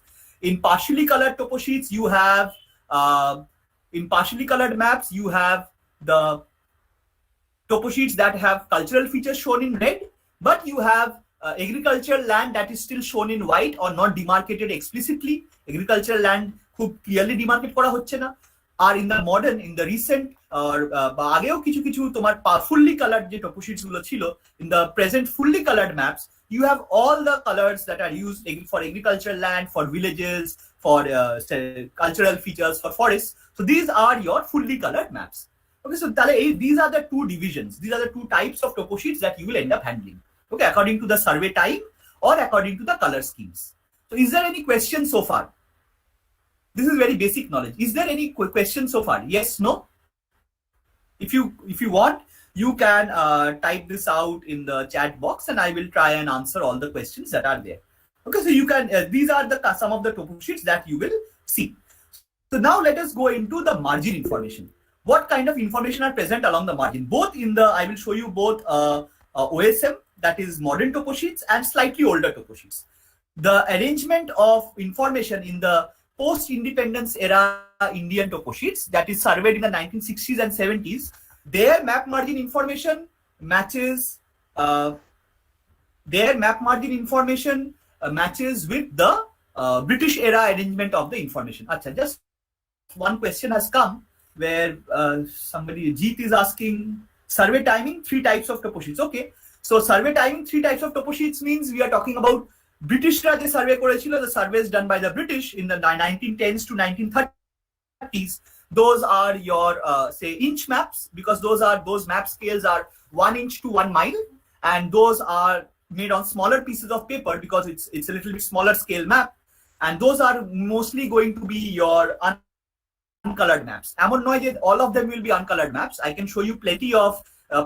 In partially colored topo sheets, you have in partially colored maps, you have the topo sheets that have cultural features shown in red, but you have agricultural land that is still shown in white or not demarcated explicitly. Agricultural land খুব clearly demarcate করা হচ্ছে না। আর in the modern, in the recent, বা আগেও কিছু তোমার fully colored যে topo sheets গুলো ছিল, in the present fully colored maps, you have all the colors that are used for agricultural land, for villages, for cultural features, for forests. So these are your fully colored maps. Okay, so these are the two divisions, these are the two types of topo sheets that you will end up handling, okay, according to the survey time or according to the color schemes. So is there any question so far? This is very basic knowledge. Is there any question so far? Yes, no? If you want, you can type this out in the chat box and I will try and answer all the questions that are there. Okay, so you can, these are some of the topo sheets that you will see. So now let us go into the margin information. What kind of information are present along the margin? Both in the, I will show you both OSM, that is modern topo sheets, and slightly older topo sheets. The arrangement of information in the post-independence era Indian topo sheets, that is surveyed in the 1960s and 70s, their map margin information matches their map margin information matches with the British era arrangement of the information. Achha, just one question has come where somebody, Jeet, is asking survey timing, 3 types of topo sheets. Okay, so survey timing, 3 types of topo sheets means we are talking about Britishra je survey korechilo, the surveys done by the British in the 1910s to 1930s. Those are your say inch maps, because those map scales are 1 inch to 1 mile, and those are made on smaller pieces of paper because it's a little bit smaller scale map, and those are mostly going to be your uncolored maps. Amon noy je all of them will be uncolored maps. I can show you plenty of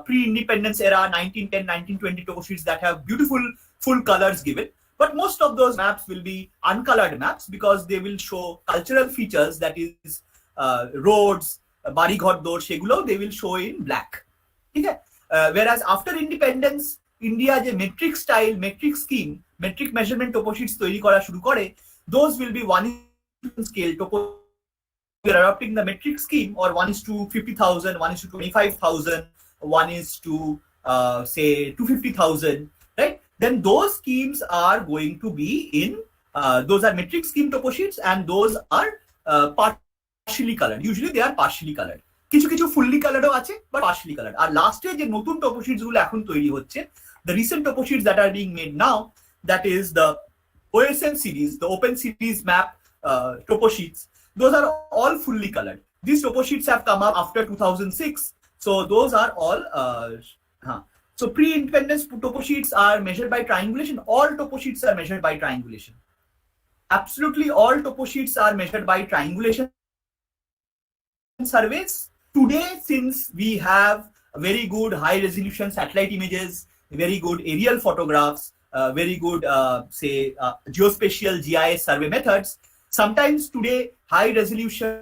pre-independence era 1910 1920 topo sheets that have beautiful full colors given, but most of those maps will be uncolored maps because they will show cultural features, that is roads, bari ghor dor, shegulo they will show in black. Okay? Whereas after independence, India je metric style, metric scheme, metric measurement topo sheets toiri kora shuru kore, those will be 1 scale topo. We are adopting the metric scheme, or 1 is to 50,000, 1 is to 25,000, 1 is to say 250,000, right? Then those schemes are going to be in those are metric scheme topo sheets, and those are partially colored. Usually they are partially colored. কিছু কিছু fully colored ও আছে, but partially colored. আর লাস্টে যে নতুন topo sheets গুলো এখন তৈরি হচ্ছে, the recent topo sheets that are being made now, that is the OSM series, the Open Series Map topo sheets. Those are all fully colored. These topo sheets have come up after 2006, so those are all so pre-independence topo sheets are measured by triangulation. All topo sheets are measured by triangulation. Absolutely all topo sheets are measured by triangulation surveys. Today, since we have very good high resolution satellite images, very good aerial photographs, very good geospatial GIS survey methods, sometimes today high resolution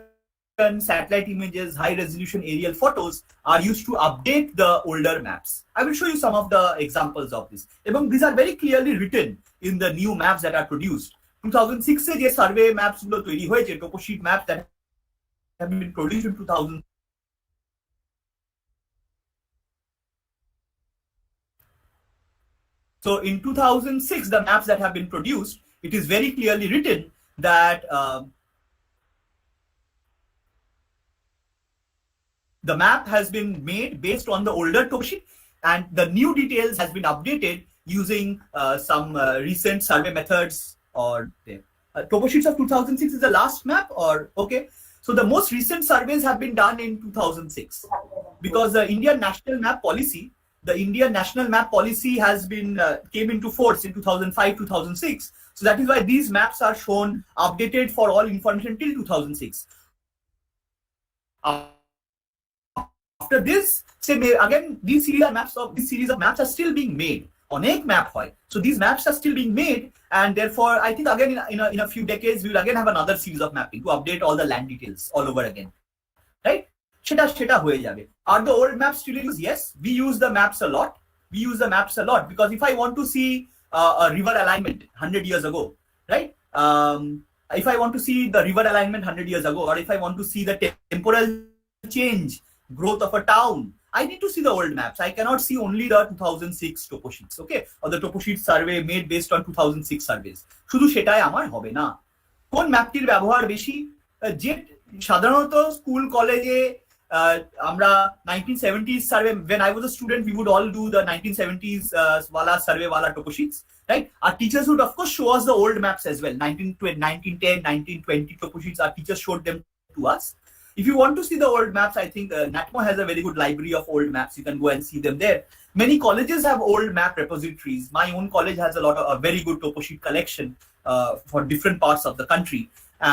satellite images, high resolution aerial photos are used to update the older maps. I will show you some of the examples of this. এবং these are very clearly written in the new maps that are produced. 2006 এ যে survey maps গুলো তৈরি হয়েছে, topo sheet maps that have been produced in 2000. So in 2006, the maps that have been produced, it is very clearly written that the map has been made based on the older topo sheet, and the new details has been updated using some recent survey methods. Or topo sheets of 2006 is the last map, or okay. So the most recent surveys have been done in 2006 because the Indian National Map Policy, has been came into force in 2005 2006. So that is why these maps are shown updated for all information till 2006. After this, say again, these series of maps are still being made. অনেক map হয়. So these maps are still being made, and therefore I think again in a few decades we will again have another series of mapping to update all the land details all over again, right? সেটা হয়ে যাবে. Are the old maps still used? Yes, we use the maps a lot. Because if I want to see a river alignment 100 years ago, right? If I want to see the river alignment 100 years ago, or if I want to see the temporal change, growth of a town, I need to see the old maps. I cannot see only the 2006 topo sheets, okay, or the topo sheet survey made based on 2006 surveys. শুধু সেটাই আমার হবে না। কোন ম্যাপটির ব্যবহার বেশি? যে সাধারণত স্কুল কলেজে আমরা 1970s survey, when I was a student, we would all do the 1970s wala survey wala topo sheets, right? Our teachers would of course show us the old maps as well. 1910, 1920 topo sheets, our teachers showed them to us. If you want to see the old maps, I think NATMO has a very good library of old maps. You can go and see them there. Many colleges have old map repositories. My own college has a very good topo sheet collection for different parts of the country.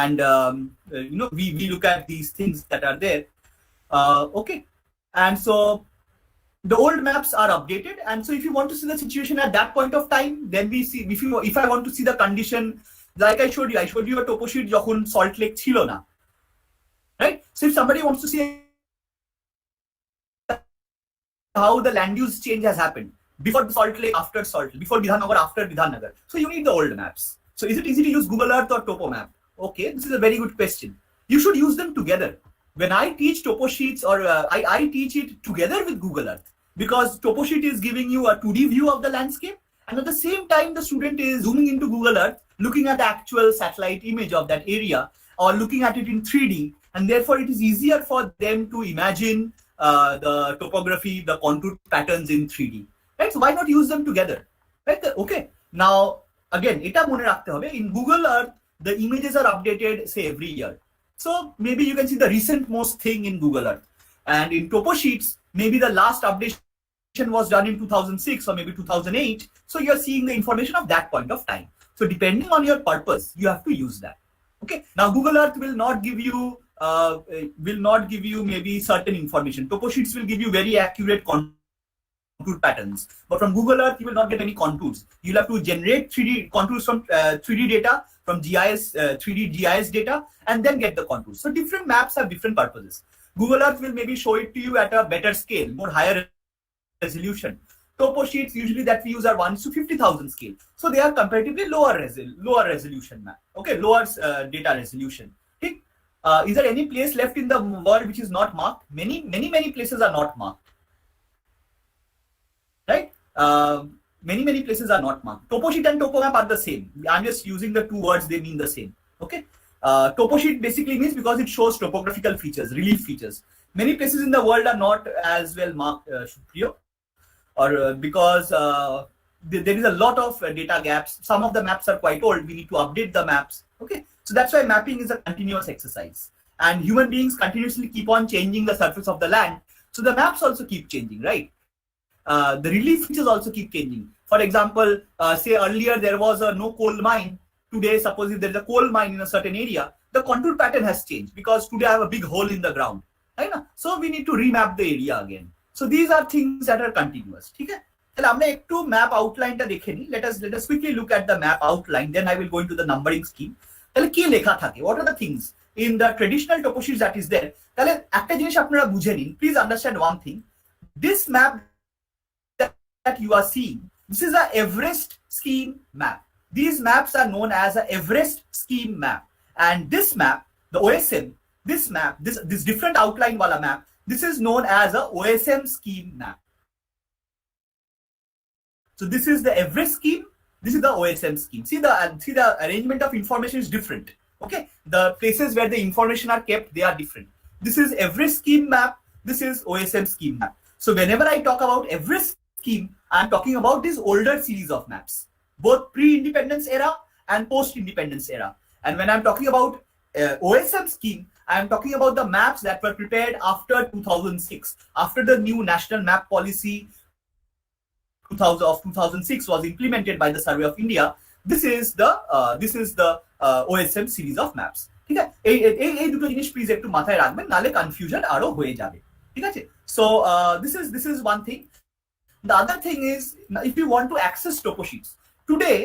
And we look at these things that are there. Okay, and so the old maps are updated. And so if you want to see the situation at that point of time, then we see. If I want to see the condition, like I showed you a topo sheet যখন Salt Lake ছিল না. Right? So if somebody wants to see how the land use change has happened before Salt Lake, after Salt Lake, before Bidhannagar, after Bidhannagar, so you need the old maps. So is it easy to use Google Earth or Topo Map? Okay, this is a very good question. You should use them together. When I teach topo sheets, or I teach it together with Google Earth. because Toposheet is giving you a 2D view of the landscape, and at the same time the student is zooming into Google Earth, looking at the actual satellite image of that area, or looking at it in 3D, and therefore it is easier for them to imagine the topography, the contour patterns in 3D. Right? So why not use them together? Right? Okay. Now again, এটা মনে রাখতে হবে, in Google Earth the images are updated say every year. So maybe you can see the recent most thing in Google Earth, and in Toposheets maybe the last updation was done in 2006 or maybe 2008. So you're seeing the information of that point of time. So depending on your purpose, you have to use that. Okay. Now Google Earth will not give you maybe certain information. Toposheets will give you very accurate contour patterns, but from Google Earth you will not get any contours. You'll have to generate 3D contours from 3D data, from GIS, 3D GIS data, and then get the contours. So different maps have different purposes. Google Earth will maybe show it to you at a better scale, more higher resolution. Toposheets usually that we use are 1:50,000 scale, so they are comparatively lower resolution map. Okay, lower data resolution. Okay. Is there any place left in the world which is not marked? Many places are not marked. Right? Many places are not marked. Toposheet and topomap are the same. I'm just using the two words; they mean the same. Okay. Toposheet basically means because it shows topographical features, relief features. Many places in the world are not as well marked, Shukriya, or because there is a lot of data gaps. Some of the maps are quite old. We need to update the maps. Okay, so that's why mapping is a continuous exercise, and human beings continuously keep on changing the surface of the land. So the maps also keep changing, right? The relief features also keep changing. For example, say earlier there was a no coal mine. Today, suppose if there is a coal mine in a certain area, the contour pattern has changed because today I have a big hole in the ground. Right? So we need to remap the area again. So these are things that are continuous. Okay? So map outline let us quickly look at the map outline. Then I will go into the numbering scheme. What are the things in the traditional toposheets that is there? Please understand one thing. This map that you are seeing, this is a Everest scheme map. These maps are known as a Everest scheme map. And this map, the OSM, this map, this different outline wala map, this is known as a OSM scheme map. So this is the Everest scheme, this is the OSM scheme. See the arrangement of information is different. Okay, the places where the information are kept, they are different. This is Everest scheme map, this is OSM scheme map. So whenever I talk about Everest scheme, I am talking about this older series of maps, both pre-independence era and post-independence era. And when I'm talking about OSM scheme, I am talking about the maps that were prepared after 2006, after the new national map policy 2006 was implemented by the Survey of India. This is the OSM series of maps. ঠিক আছে, এই দুটো জিনিস please একটু মাথায় রাখবেন, নালে confusion আরো হয়ে যাবে। ঠিক আছে, so this is one thing. The other thing is, if you want to access toposheets today,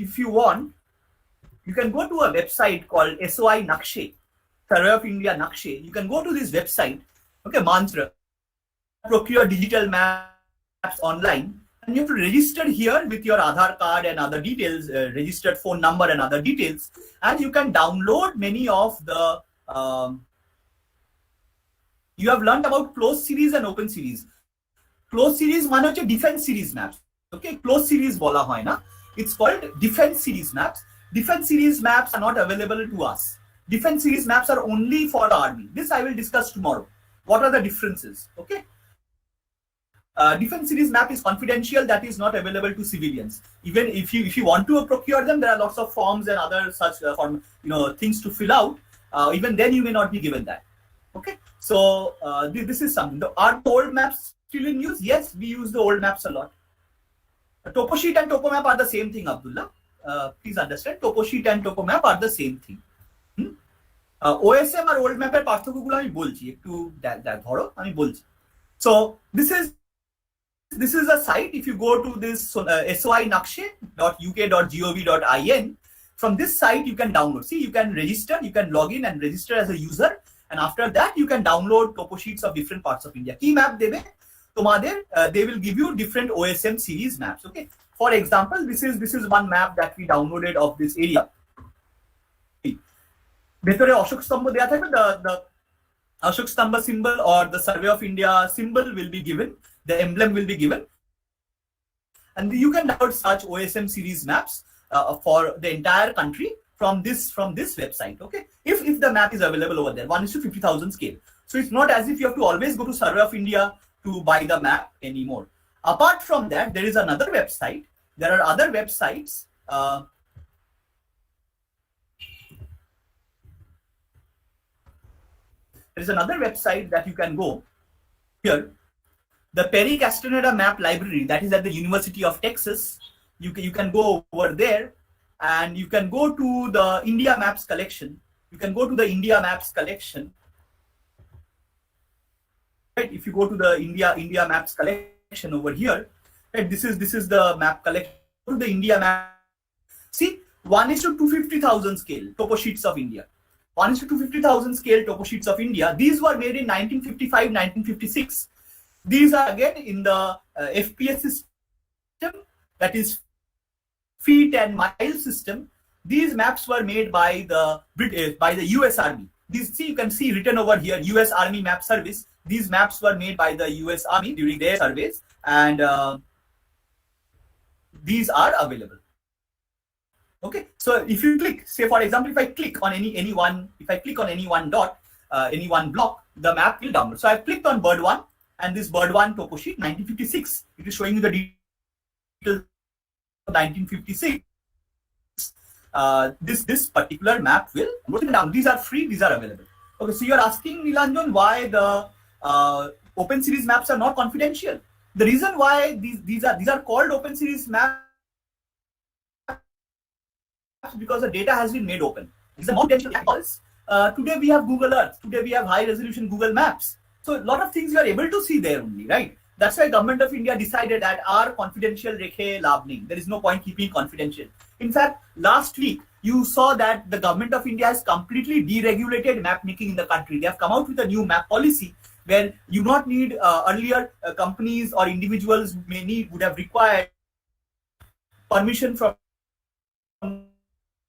if you want, you can go to a website called SOI Nakshe, Survey of India Nakshe. You can go to this website, okay, Mantra, procure digital maps online, and you have to register here with your Aadhaar card and other details, registered phone number and other details, and you can download many of the you have learned about closed series and open series. Closed series মানে হচ্ছে defense series maps. Okay, closed series বলা হয় না, it's called defense series maps. Defense series maps are not available to us. Defense series maps are only for the army. This I will discuss tomorrow. What are the differences? Okay, defense series map is confidential, that is not available to civilians. Even if you want to procure them, there are lots of forms and other such things to fill out. Even then you may not be given that. Okay, so this is something. Are the old maps still in use? Yes, we use the old maps a lot. Toposheet and topomap are the same thing, Abdullah. Please understand, toposheet and topomap are the same thing. OSM R old map এর পার্থক্যগুলো আমি বলছি, একটু ধরো আমি বলছি. So this is a site. If you go to this soinakshe.uk.gov.in, from this site you can download. See, you can register, you can log in and register as a user, and after that you can download toposheets of different parts of India. Key map দেবে তোমাদের, they will give you different OSM series maps. Okay, for example, this is one map that we downloaded of this area. ভেতরে অশোক স্তম্ভ দেয়া থাকবে, the Ashok Stamba symbol or the Survey of India symbol will be given, the emblem will be given, and you can download such OSM series maps for the entire country from this website. Okay, if the map is available over there, 1:50,000 scale. So it's not as if you have to always go to Survey of India to buy the map anymore. Apart from that, there is another website. There are other websites. There is another website that you can go here. The Perry Castaneda Map Library, that is at the University of Texas. You can go over there, and you can go to the India Maps collection. You can go to the India Maps collection. Right? If you go to the India Maps collection over here, right? This is the map collection. Go to the India map. See, 1:250,000 scale topo sheets of India. 1:250,000 scale topo sheets of India. These were made in 1955, 1956. These are again in the FPS system, that is feet and miles system. These maps were made by the US Army. These, see, you can see written over here, US Army Map Service. These maps were made by the US Army during their surveys, and these are available. Okay, so if you click, say for example, if I click on any one dot, any one block, the map will download. So I've clicked on bird 1, and this bird 1 topo sheet 1956. It is showing you the details of 1956. This particular map will down. These are free. These are available. Okay, so you are asking, Nilanjan, why the Open Series maps are not confidential. The reason why these are called Open Series maps because the data has been made open. It's a confidential because today we have Google Earth. Today we have high resolution Google Maps. So a lot of things you are able to see there only, right? That's why Government of India decided that our confidential rekhe labh nahi. There is no point keeping confidential. In fact, last week you saw that the Government of India has completely deregulated map making in the country. They have come out with a new map policy where you not need earlier companies or individuals would have required permission from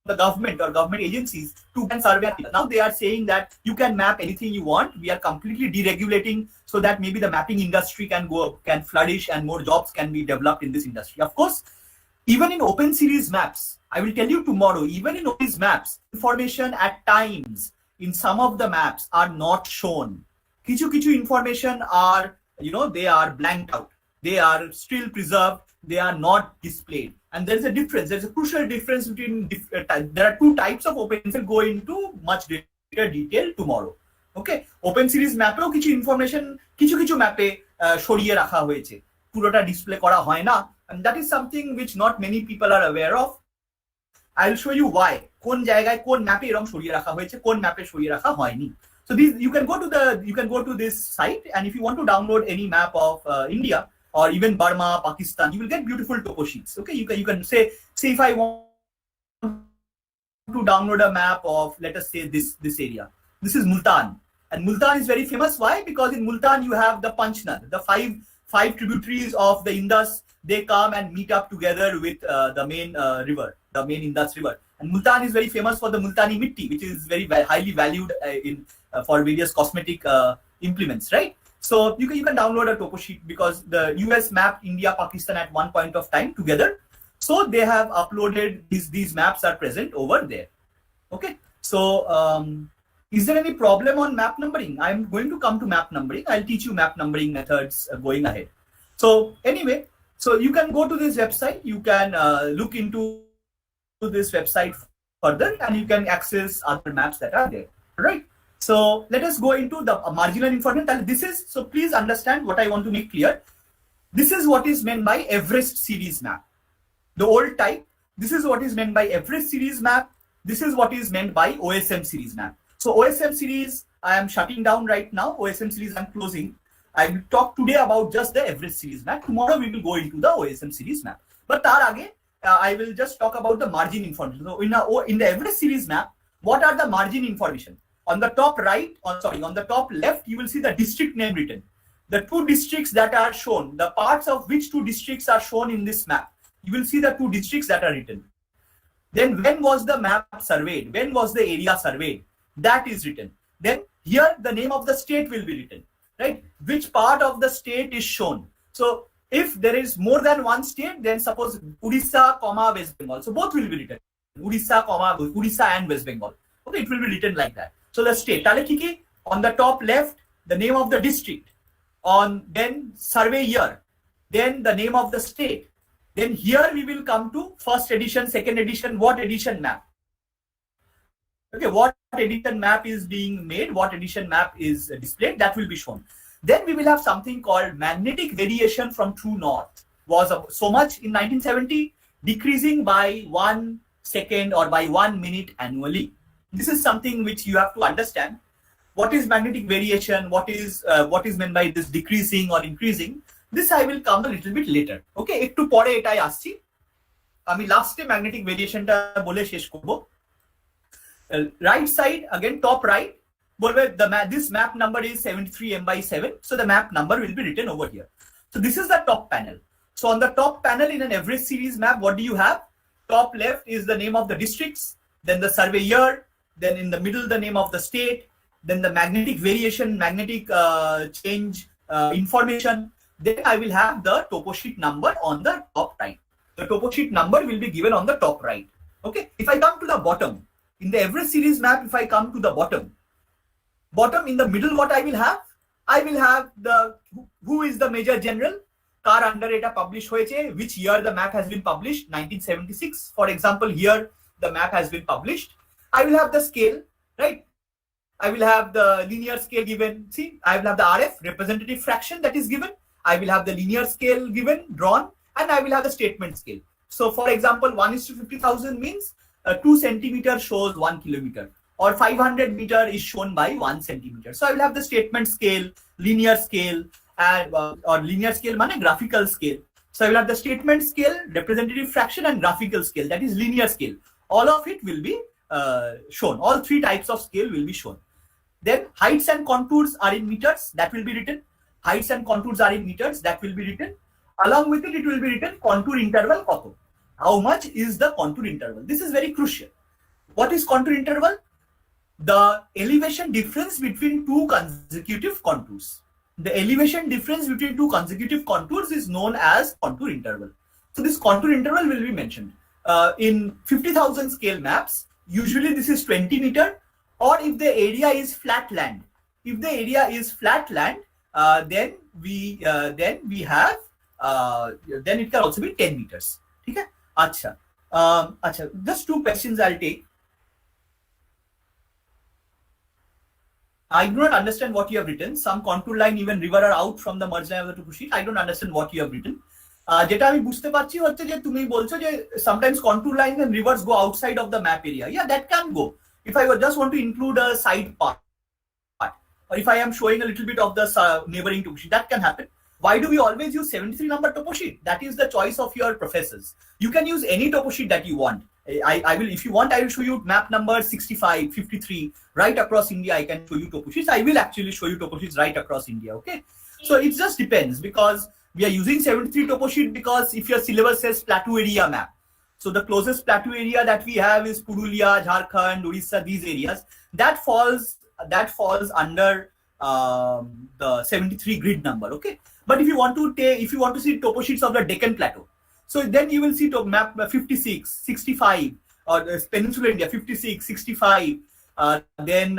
the government or government agencies to survey. Now they are saying that you can map anything you want. We are completely deregulating so that maybe the mapping industry can flourish and more jobs can be developed in this industry. Of course, even in Open Series maps, I will tell you tomorrow, even in these maps, information at times in some of the maps are not shown. Kichu information are, they are blanked out. They are still preserved. They are not displayed. And there's a difference. There's a crucial difference between, there are two types of open. We'll go into much greater detail tomorrow. Okay. Open Series map এও কিছু information কিছু ম্যাপে সরিয়ে রাখা হয়েছে, পুরোটা display করা হয় না, and that is something which not many people are aware of. I'll show you why. কোন জায়গায় কোন ম্যাপে এরকম সরিয়ে রাখা হয়েছে, কোন ম্যাপে সরিয়ে রাখা হয়নি. So these you can go to this site, and if you want to download any map of India or even Burma, Pakistan, you will get beautiful topo sheets. Okay, you can say if I want to download a map of, let us say this area. This is Multan, and Multan is very famous. Why? Because in Multan you have the Panchnar, the five tributaries of the Indus. They come and meet up together with the main river, the main Indus river. And Multan is very famous for the Multani Mitti, which is very highly valued for various cosmetic implements, right? So you can download a topo sheet because the US mapped India, Pakistan at one point of time together. So they have uploaded these maps are present over there. Okay. So is there any problem on map numbering? I'm going to come to map numbering. I'll teach you map numbering methods going ahead. So anyway, so you can go to this website. You can look into this website further, and you can access other maps that are there. Right. So let us go into the marginal information. So please understand what I want to make clear. This is what is meant by Everest series map. The old type, this is what is meant by Everest series map. This is what is meant by OSM series map. So OSM series, I am shutting down right now. OSM series I'm closing. I will talk today about just the Everest series map. Tomorrow we will go into the OSM series map. But again, I will just talk about the margin information. So in the Everest series map, what are the margin information? On the top on the top left, you will see the district name written. The two districts that are shown, the parts of which two districts are shown in this map. You will see the two districts that are written. Then when was the map surveyed? When was the area surveyed? That is written. Then Here the name of the state will be written, right? Which part of the state is shown. So if there is more than one state, then suppose Odisha, West Bengal. So both will be written. Odisha and West Bengal. Okay, it will be written like that. So the state, on the top left, the name of the district, on then survey year, then the name of the state. Then here we will come to first edition, second edition, what edition map. Okay, what edition map is being made, what edition map is displayed, that will be shown. Then we will have something called magnetic variation from true north. Was so much in 1970, decreasing by 1 second or by 1 minute annually. This is something which you have to understand. What is magnetic variation? What is meant by this decreasing or increasing? This I will come a little bit later. Okay, একটু পরে এটাই আসছি। আমি লাস্টে magnetic ভেরিয়েশনটা বলে শেষ করব। Right side again, top right, this map number is 73 M/7, so the map number will be written over here. So this is the top panel. So on the top panel in an average series map, what do you have? Top left is the name of the districts, then the survey year, then in the middle the name of the state, then the magnetic variation, magnetic change information. Then I will have the topo sheet number on the top right. The topo sheet number will be given on the top right. Okay, if I come to the bottom, in the average series map, if I come to the bottom in the middle, what I will have? I will have the who is the major general, kar under eta publish hoyeche, which year the map has been published, 1976. For example, here the map has been published. I will have the scale, right? I will have the linear scale given. See, I will have the RF, representative fraction, that is given. I will have the linear scale given, drawn, and I will have the statement scale. So for example, 1:50,000 means 2 centimeter shows 1 kilometer, or 500 meter is shown by 1 centimeter. So I will have the statement scale, linear scale, and or linear scale means graphical scale. So I will have the statement scale, representative fraction, and graphical scale, that is linear scale. All of it will be shown. All three types of scale will be shown. Then heights and contours are in meters, that will be written. Heights and contours are in meters, that will be written. Along with it, it will be written contour interval koto. How much is the contour interval? This is very crucial. What is contour interval? The elevation difference between two consecutive contours. The elevation difference between two consecutive contours is known as contour interval. So this contour interval will be mentioned. In 50,000 scale maps, usually this is 20 meter, or if the area is flat land. If the area is flat land, then we have then it can also be 10 meters. Okay? Acha. Just two questions I'll take. I do not understand what you have written. Some contour line, even river are out from the merge line of the topo sheet. I don't understand what you have written. যেটা আমি বুঝতে পারছি হচ্ছে যে তুমি বলছো যে sometimes contour lines and rivers go outside of the map area. Yeah, that can go. If I just want to include a side part, or if I am showing a little bit of the neighboring topo sheet, that can happen. Why do we always use 73 number topo sheet? That is the choice of your professors. You can use any topo sheet that you want. I will, if you want, I will show you map number 65, 53, right across India. I can show you topo sheets. I will actually show you topo sheets right across India. Okay, so it just depends, because we are using 73 topo sheet because if your syllabus says plateau area map, so the closest plateau area that we have is Purulia, Jharkhand, Odisha, these areas. That falls under the 73 grid number. Okay. But if you want to see topo sheets of the Deccan Plateau, so then you will see map 56, 65, or Peninsular India 56, 65. Then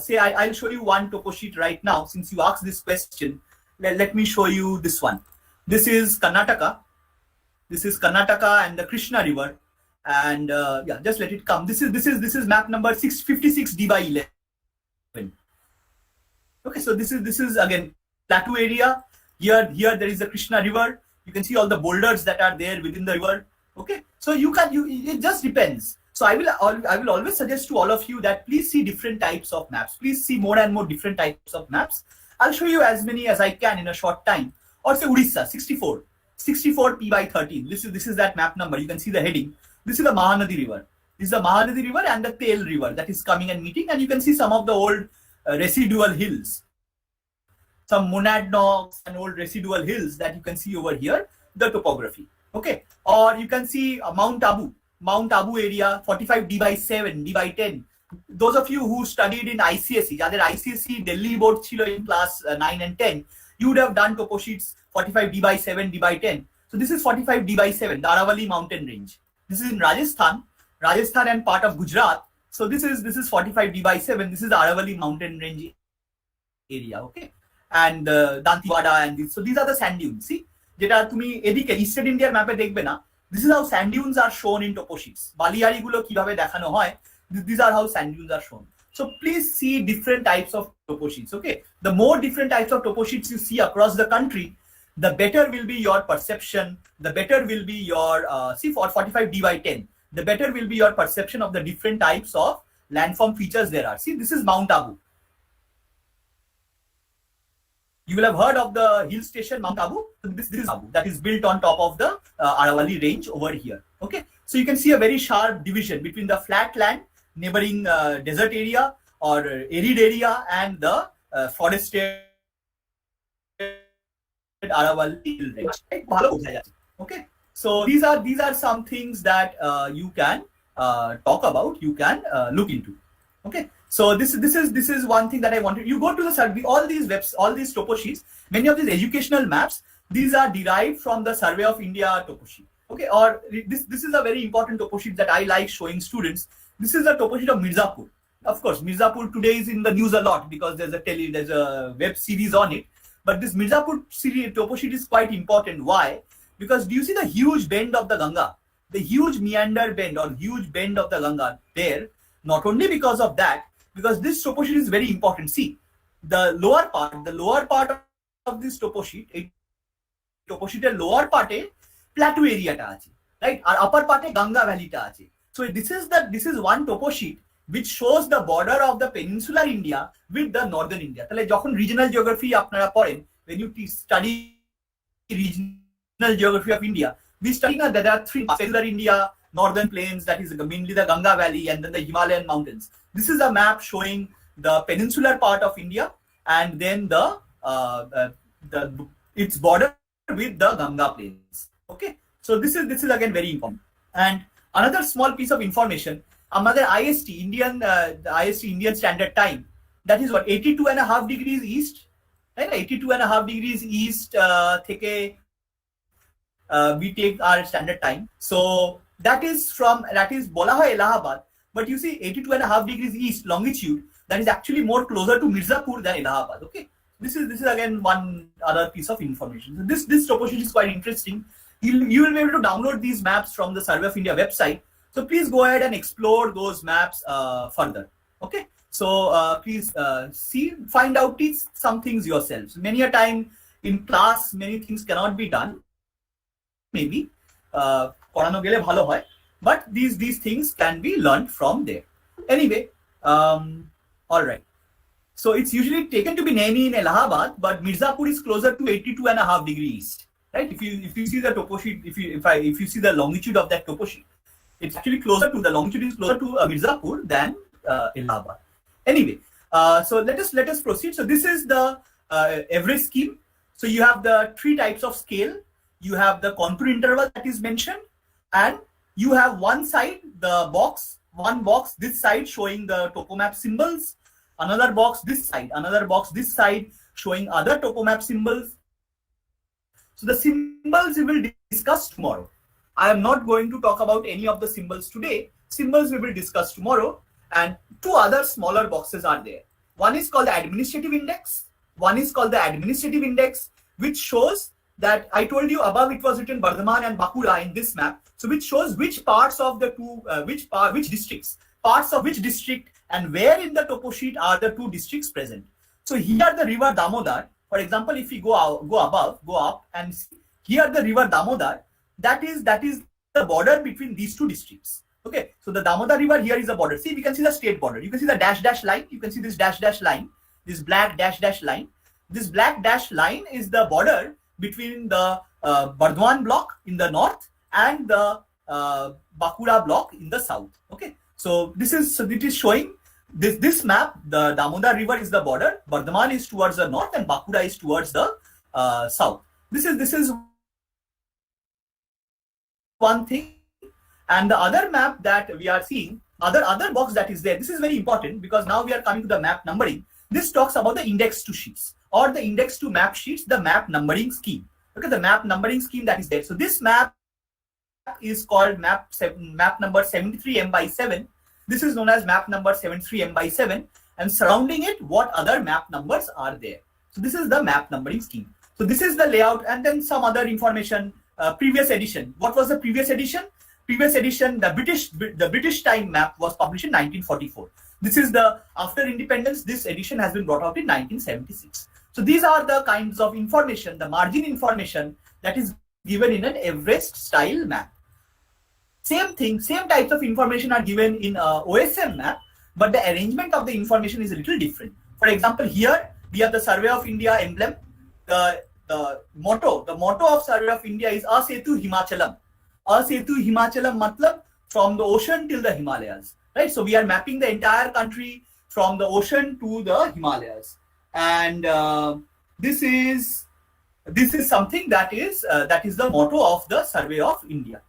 say I'll show you one topo sheet right now, since you asked this question. Let me show you this one. This is Karnataka. This is Karnataka and the Krishna River, and yeah, just let it come. This is map number 656 D/11. Okay, so this is again plateau area. Here there is the Krishna River. You can see all the boulders that are there within the river. Okay, so it just depends. So I will always suggest to all of you that please see different types of maps. Please see more and more different types of maps. I'll show you as many as I can in a short time. Or say Odisha 64 P/13. This is that map number. You can see the heading. This is the Mahanadi River. This is the Mahanadi River and the Tel River that is coming and meeting, and you can see some of the old residual hills. Some monadnocks and old residual hills that you can see over here, the topography. Okay, or you can see Mount Abu area, 45 D/7, D/10. those of you who studied in ICSE, যাদের ICSE Delhi board ছিল in class 9 and 10, you would have done topo sheets 45 d by 7, d by 10. So this is 45 d by 7, the Aravalli mountain range. This is in Rajasthan and part of Gujarat. So this is 45 d by 7. This is the Aravalli mountain range area, okay? And Dantewada and this. So these are the sand dunes. See, যেটা তুমি এদিকে eastern ইন্ডিয়ার ম্যাপে দেখবে না, this is how sand dunes are shown in topo sheets. বালিয়াড়ি গুলো কিভাবে দেখানো হয়, these are how sand dunes are shown. So please see different types of topo sheets, okay? The more different types of topo sheets you see across the country, the better will be your perception, the better will be your, see for 45 d by 10, the better will be your perception of the different types of landform features there are. See, this is Mount Abu. You will have heard of the hill station Mount Abu. So this is Abu that is built on top of the Aravalli range over here. Okay, so you can see a very sharp division between the flat land, neighboring desert area or arid area, and the forested Aravalli hill range. Okay, so these are some things that you can talk about, you can look into. Okay, so this is one thing that I wanted. You go to the survey, all these topo sheets, many of these educational maps, these are derived from the Survey of India topo sheet. Okay, or this is a very important topo sheet that I like showing students. This is a topo sheet of Mirzapur. Of course, Mirzapur today is in the news a lot because there's a web series on it. But this Mirzapur series topo sheet is quite important. Why? Because do you see the huge bend of the Ganga, the huge meander bend or huge bend of the Ganga there? Not only because of that, because this topo sheet is very important. See, the lower part of this topo sheet, topo sheet এর lower part এ plateau area টা আছে, right? আর upper part এ Ganga valley টা আছে. So this is one topo sheet which shows the border of the peninsular India with the northern India. তাহলে যখন regional geography আপনারা পড়েন, when you study regional geography of India, we study that there are three: peninsular India, northern plains, that is mainly the Ganga valley, and then the Himalayan mountains. This is a map showing the peninsular part of India and then its border with the Ganga plains. Okay, so this is again very important. And another small piece of information, আমাদের IST Indian Standard Time, that is what 82.5 degrees east, right? 82.5 degrees east থেকে we take our standard time. So that is bola hoy Allahabad, but you see 82.5 degrees east longitude, that is actually more closer to Mirzapur than Allahabad. Okay, this is again one other piece of information. So this topo sheet is quite interesting. You will be able to download these maps from the Survey of India website. So please go ahead and explore those maps further. Okay, so please find out some things yourselves. Many a time in class, many things cannot be done. Maybe পড়ানো গেলে ভালো হয়, but these things can be learned from there. Anyway, all right. So it's usually taken to be Naini in Allahabad, but Mirzapur is closer to 82.5 degrees east, right? If you see the topo sheet, if you see the longitude of that topo sheet, it's actually the longitude is closer to Mirzapur than Allahabad. Anyway, so let us proceed. So this is the Everest scheme. So you have the three types of scale. You have the contour interval that is mentioned, and you have one box this side showing the topomap symbols, another box this side showing other topomap symbols. So the symbols we will discuss tomorrow. I am not going to talk about any of the symbols today. Symbols we will discuss tomorrow, and two other smaller boxes are there. One is called the administrative index, which shows that I told you above, it was written Bardhaman and Bankura in this map. So which shows which parts of the which districts, parts of which district, and where in the topo sheet are the two districts present. So here the river Damodar, for example, if we go up and see, here the river Damodar, that is the border between these two districts. Okay, so the Damodar river here is the border. See, we can see the state border. You can see the dash line. You can see this dash line, this black dash line. This black dash line is the border between the Bardhaman block in the north and the Bankura block in the south. Okay, so it is showing this map. The Damodar river is the border, Bardhaman is towards the north, and Bankura is towards the south. This is one thing. And the other map that we are seeing, other box that is there, this is very important because now we are coming to the map numbering. This talks about the index to sheets or the index to map sheets, the map numbering scheme. Okay, the map numbering scheme that is there. So this map is called map number 73M by 7. This is known as map number 73M by 7, and surrounding it, what other map numbers are there. So this is the map numbering scheme. So this is the layout, and then some other information. Previous edition. What was the previous edition? Previous edition, the British time map was published in 1944. This is the after independence. This edition has been brought out in 1976. So these are the kinds of information, the margin information that is given in an Everest style map. Same thing, same types of information are given in OSM map, but the arrangement of the information is a little different. For example, here we have the Survey of India emblem. The motto of Survey of India is Asetu Himachalam. Asetu Himachalam matlab from the ocean till the Himalayas, right? So we are mapping the entire country from the ocean to the Himalayas, and this is something that is the motto of the Survey of India.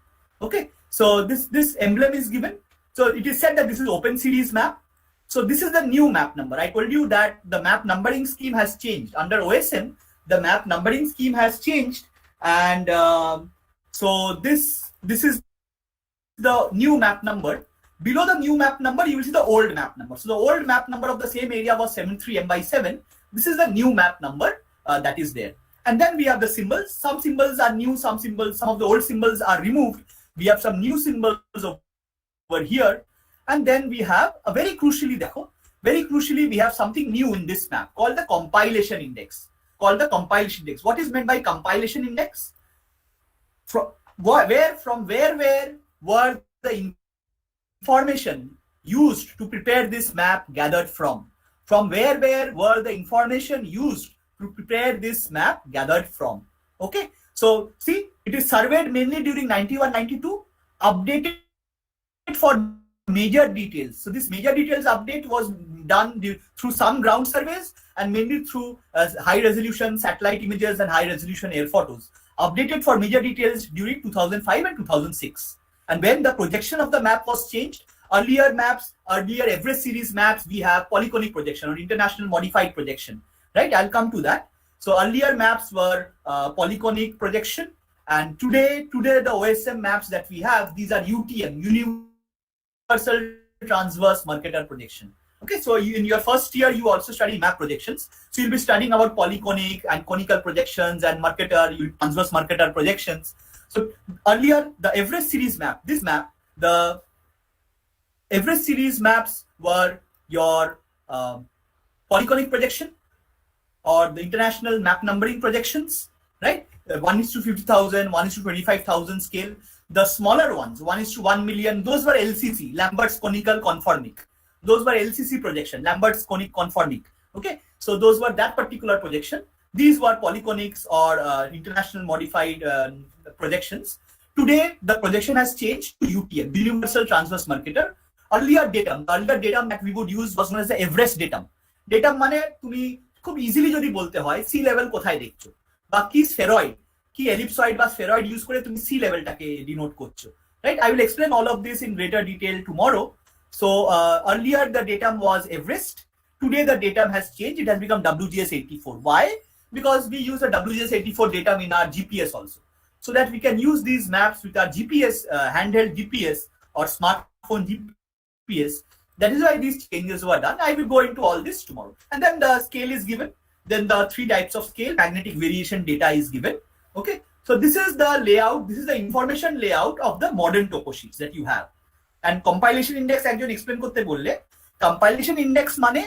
Okay, so this emblem is given. So it is said that this is open series map. So this is the new map number. I told you that the map numbering scheme has changed under OSM. The map numbering scheme has changed, and so this is the new map number. Below the new map number, you will see the old map number. So the old map number of the same area was 73M by 7. This is the new map number that is there. And then we have the symbols. Some symbols are new, some of the old symbols are removed. We have some new symbols over here. And then we have a very crucially, we have something new in this map called the compilation index. What is meant by compilation index? From where were the information used to prepare this map gathered from? From where were the information used to prepare this map gathered from? Okay, so see, it is surveyed mainly during 91-92, updated for major details. So this major details update was done through some ground surveys and mainly through high resolution satellite images and high resolution air photos. Updated for major details during 2005 and 2006. And when the projection of the map was changed, earlier Everest series maps, we have polyconic projection or international modified projection, right? I'll come to that. So earlier maps were polyconic projection, and today the OSM maps that we have, these are UTM, universal transverse Mercator projection. Okay, so in your first year, you also study map projections. So you'll be studying about polyconic and conical projections and Mercator, transverse Mercator projections. So earlier, the Everest series map, the Everest series maps were your polyconic projection or the international map numbering projections, right? 1:50,000, 1:25,000 scale. The smaller ones, 1:1 million, those were LCC, Lambert's conical conformic. Those were LCC projection, Lambert's conic conformic. Okay, so those were that particular projection. These were polyconics or international modified projections. Today, the projection has changed to UTM, universal transverse Mercator. Earlier datum that we would use was known as the Everest datum. Datum মানে তুমি খুব easily যদি বলতে হয় sea level কোথায় দেখছো বা কি স্ফেরয়েড কি এলিপসয়েড বা স্ফেরয়েড ইউজ করে তুমি সি লেভেলটাকে ডিনোট করছো, right? I will explain all of this in greater detail tomorrow. So earlier the datum was Everest. Today the datum has changed. It has become WGS84. Why? Because we use a WGS84 datum in our GPS also, so that we can use these maps with our GPS, handheld GPS or smartphone GPS. That is why these changes were done. I will go into all this tomorrow. And then the scale is given. Then the 3 types of scale, magnetic variation data is given. Okay, so this is the layout. This is the information layout of the modern topo sheets that you have. And compilation index একজন explain করতে বললে, compilation index মানে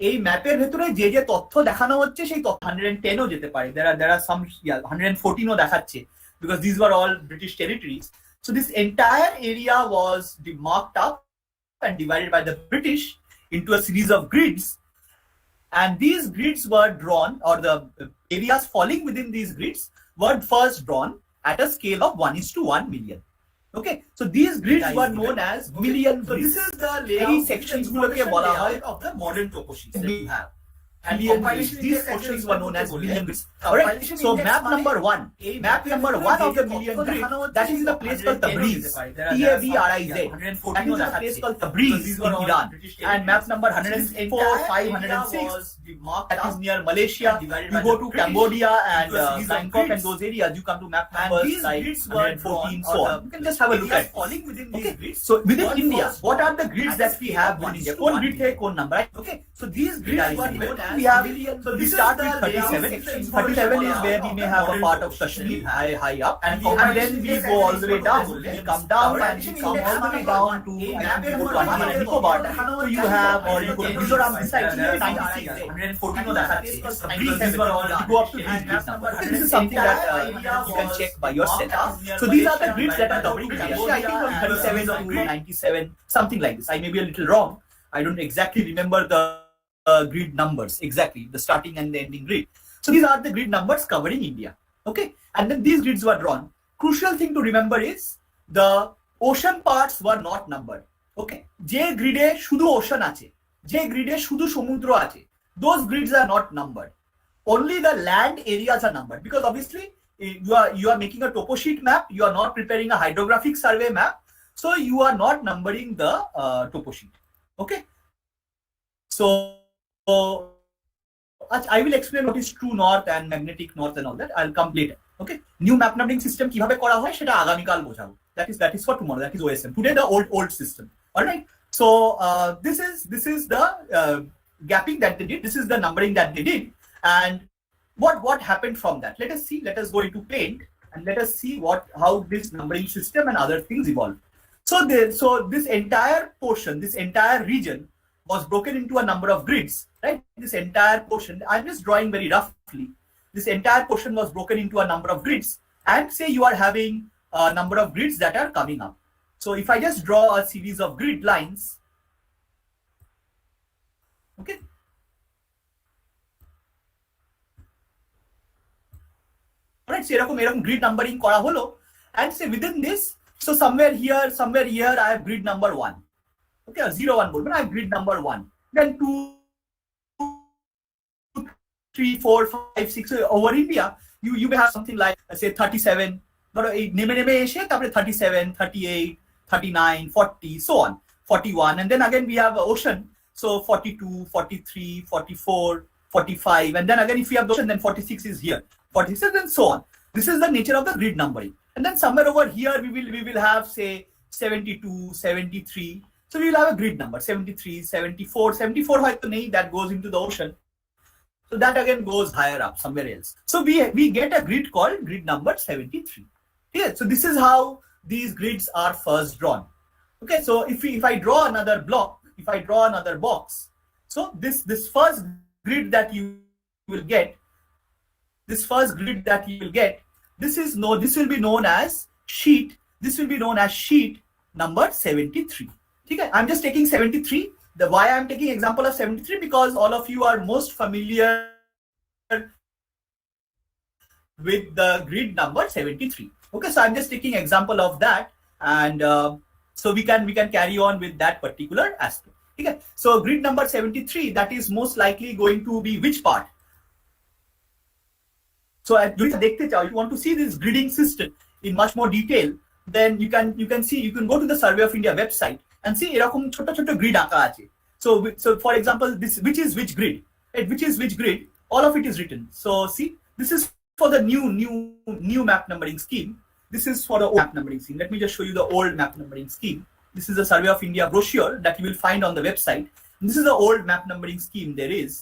এই ম্যাপের ভেতরে যে যে তথ্য দেখানো হচ্ছে সেই তথ্য 110 ও যেতে পারে. There are some 114 ও দেখাচ্ছে because these were all British territories. So this entire area was marked up and divided by the British into a series of grids, and these grids were drawn, or the areas falling within these grids were first drawn at a scale of 1:1 million. Okay, so these grids were known as million. So this is the layout sections of the modern topo sheets that you have. billion grids. These portions were known as million grids. Alright, so map number one of the million grid, that is in a place called Tabriz, Tabriz. That is in a place called Tabriz in Iran. And map number 104, 506, that is near Malaysia. You go to Cambodia and Bangkok and those areas, you come to map numbers like 114, so on. You can just have a look at it. Okay, so within India, what are the grids that we have within India? Cone grid hai, cone number, right? Okay, so these grids are known as, we have, so we start with 37. 37 is where we may have a part of Kashmir high up, and then we go all the way down. We come down and we come all the way down to, I think we go to Andaman and Nicobar. So you have, or you go to Mizoram, this side, 96, 114 you go up to these grids number. Okay, this is something that you can check by yourself. So these are the grids that are covering India. I think from 37 to 97, something like this. I may be a little wrong. I don't exactly remember the grid numbers, exactly, the starting and the ending grid. So these are the grid numbers covering India. Okay, and then these grids were drawn. Crucial thing to remember is the ocean parts were not numbered. Okay, je grid e shudu ocean ache, je grid e shudu সমুদ্র আছে, those grids are not numbered. Only the land areas are numbered, because obviously you are making a topo sheet map, you are not preparing a hydrographic survey map, so you are not numbering the topo sheet. Okay, so I will explain what is true north and magnetic north and all that. I'll come later. Okay, new map numbering system কিভাবে করা হয় সেটা আগামীকাল বোঝাবো. That is for tomorrow. That is OSM. Today the old system. All right. So this is the gapping that they did. This is the numbering that they did, and what happened from that. Let us see. Let us go into paint and let us see how this numbering system and other things evolved. So this entire portion, this entire region was broken into a number of grids, right? This entire portion, I'm just drawing very roughly. This entire portion was broken into a number of grids, and say you are having a number of grids that are coming up. So if I just draw a series of grid lines, okay. Alright, so এরকম grid numbering করা হলো, and say within this, so somewhere here I have grid number 1. Okay, 0, 1 bolben, I have grid number 1. Then 2, 3, 4, 5, 6. So over India, you may have something like, say 37. Neme eshe, 37, 38, 39, 40, so on, 41. And then again we have ocean. So 42, 43, 44, 45. And then again if we have the ocean, then 46 is here, 46 and so on. This is the nature of the grid numbering. And then somewhere over here we will have, say, 72, 73. So we will have a grid number 73, 74. 74 that goes into the ocean. So that again goes higher up somewhere else. So we get a grid called grid number 73. Yeah, so this is how these grids are first drawn. Okay, so if I draw another block, if I draw another box, so this first grid that you will get, this will be known as sheet. This will be known as sheet number 73. Okay, I'm just taking 73. The why I'm taking example of 73, because all of you are most familiar with the grid number 73. Okay, so I'm just taking example of that, and so we can carry on with that particular aspect. Okay, so grid number 73, that is most likely going to be which part? So if you want to see this gridding system in much more detail, then you can go to the Survey of India website and see এরকম ছোট ছোট grid আঁকা আছে. So for example, this which is which grid, right? Which is which grid? All of it is written. So see, this is for the new map numbering scheme. This is for the old map numbering scheme. Let me just show you the old map numbering scheme. This is the Survey of India brochure that you will find on the website. And this is the old map numbering scheme there is.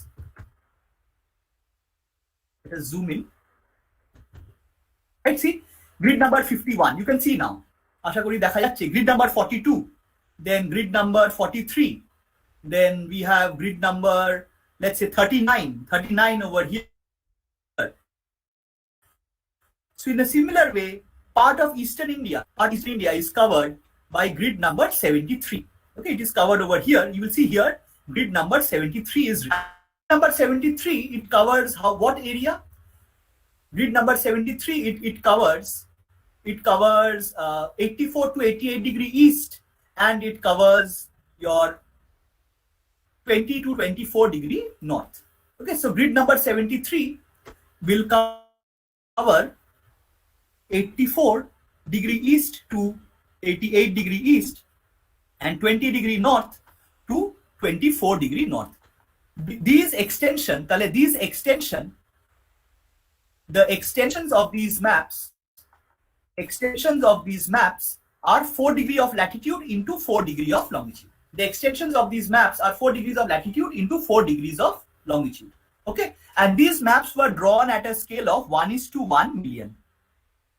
Let us zoom in. Right, see, grid number 51. You can see now. আশা করি দেখা যাচ্ছে. Grid number 42. Then grid number 43. Then we have grid number, let's say 39 over here. So in a similar way, part of Eastern India is covered by grid number 73. Okay, it is covered over here. You will see here, grid number 73 is written. Number 73, it covers what area? Grid number 73, it covers 84 to 88 degree east, and it covers your 20 to 24 degree north. Okay, so grid number 73 will cover 84° east to 88° east and 20° north to 24° north. These extension, the extensions of these maps are 4° of latitude into 4° of longitude. The extensions of these maps are 4 degrees of latitude into 4 degrees of longitude. Okay, and these maps were drawn at a scale of 1:1 million.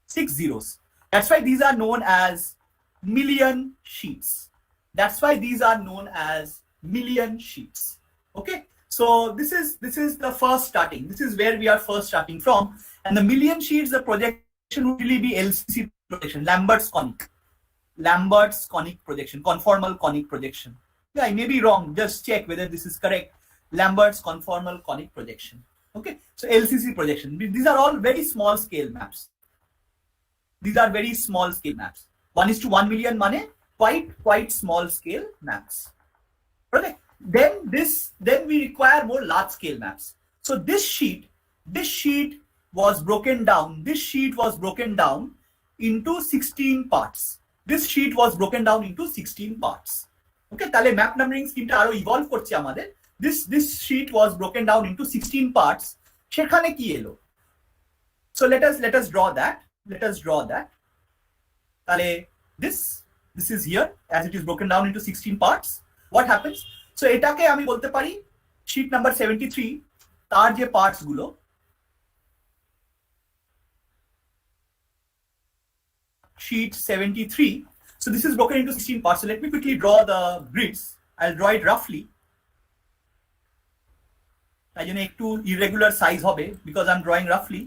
6 zeros. That's why these are known as million sheets. That's why these are known as million sheets. Okay, so this is the first starting. This is where we are first starting from. And the million sheets, the projection would really be LCC projection, Lambert's conic projection, conformal conic projection. Yeah, I may be wrong. Just check whether this is correct. Lambert's conformal conic projection. Okay, so LCC projection. These are all very small scale maps. These are very small scale maps. 1:1 million mane quite small scale maps. Okay. Then we require more large scale maps. So this sheet was broken down. This sheet was broken down into 16 parts. This sheet was broken down into 16 parts. Okay, তাহলে map numbering scheme টা আরো evolve করছে আমাদের. This sheet was broken down into 16 parts. সেখানে কি এলো? So let us draw that. তাহলে this is here as it is broken down into 16 parts. What happens? So এটাকে আমি বলতে পারি sheet number 73 তার যে parts গুলো sheet 73. So this is broken into 16 parts. So let me quickly draw the grids. I'll draw it roughly. তাই জন্য একটু irregular size হবে because I'm drawing roughly.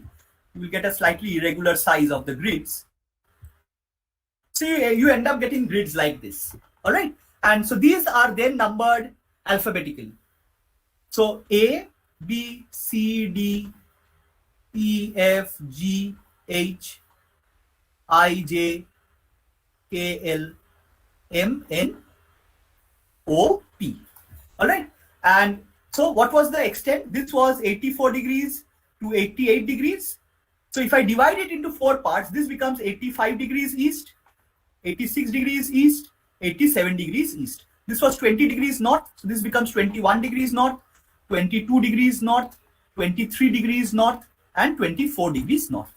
You will get a slightly irregular size of the grids. So you end up getting grids like this. All right. And so these are then numbered alphabetically. So A, B, C, D, E, F, G, H, I, J, K, L, M, N, O, P. All right. And so what was the extent? This was 84 degrees to 88 degrees. So if I divide it into 4 parts, this becomes 85 degrees east, 86 degrees east, 87 degrees east. This was 20 degrees north. So this becomes 21 degrees north, 22 degrees north, 23 degrees north, and 24 degrees north.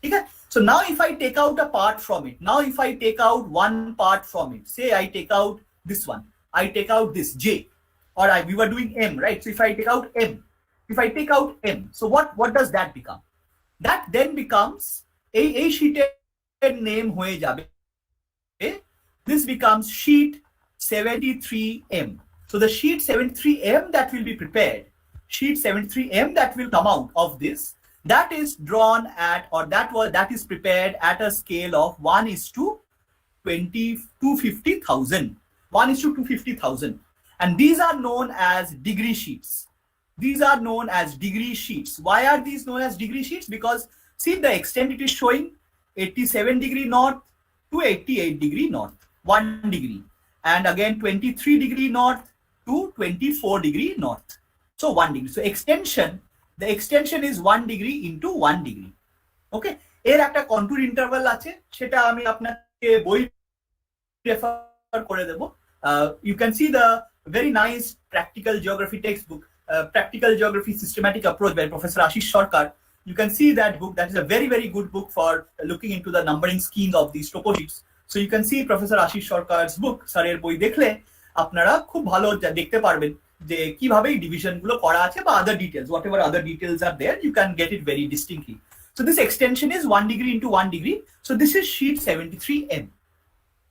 Okay? So now if I take out a part from it, now if I take out one part from it, say I take out this one, I take out this J, or we were doing M, right? So if I take out M, so what does that become? That then becomes a sheeted name hoye jabe. This becomes sheet 73M. So the sheet 73M that will be prepared, sheet 73M that will come out of this, that is drawn at, or that is prepared at a scale of 1:250,000. 1:250,000. And these are known as degree sheets. These are known as degree sheets. Why are these known as degree sheets? Because see the extent it is showing 87 degree north to 88 degree north, 1 degree. And again 23 degree north to 24 degree north. So 1 degree. So the extension is 1 degree into 1 degree. Okay. এর একটা contour interval আছে, সেটা আমি আপনাকে বই refer করে দেব. You can see the very nice practical geography textbook, Practical Geography Systematic Approach by Professor Ashish Sarkar. You can see that book. That is a very, very good book for looking into the numbering schemes of these topo sheets. So you can see Professor Ashish Sarkar's book, স্যারের বই দেখলে আপনারা খুব ভালো দেখতে পারবেন যে কিভাবে এই ডিভিশন গুলো করা আছে বা other details, whatever other details are there, you can get it very distinctly. So this extension is 1 degree into 1 degree. So this is sheet 73M.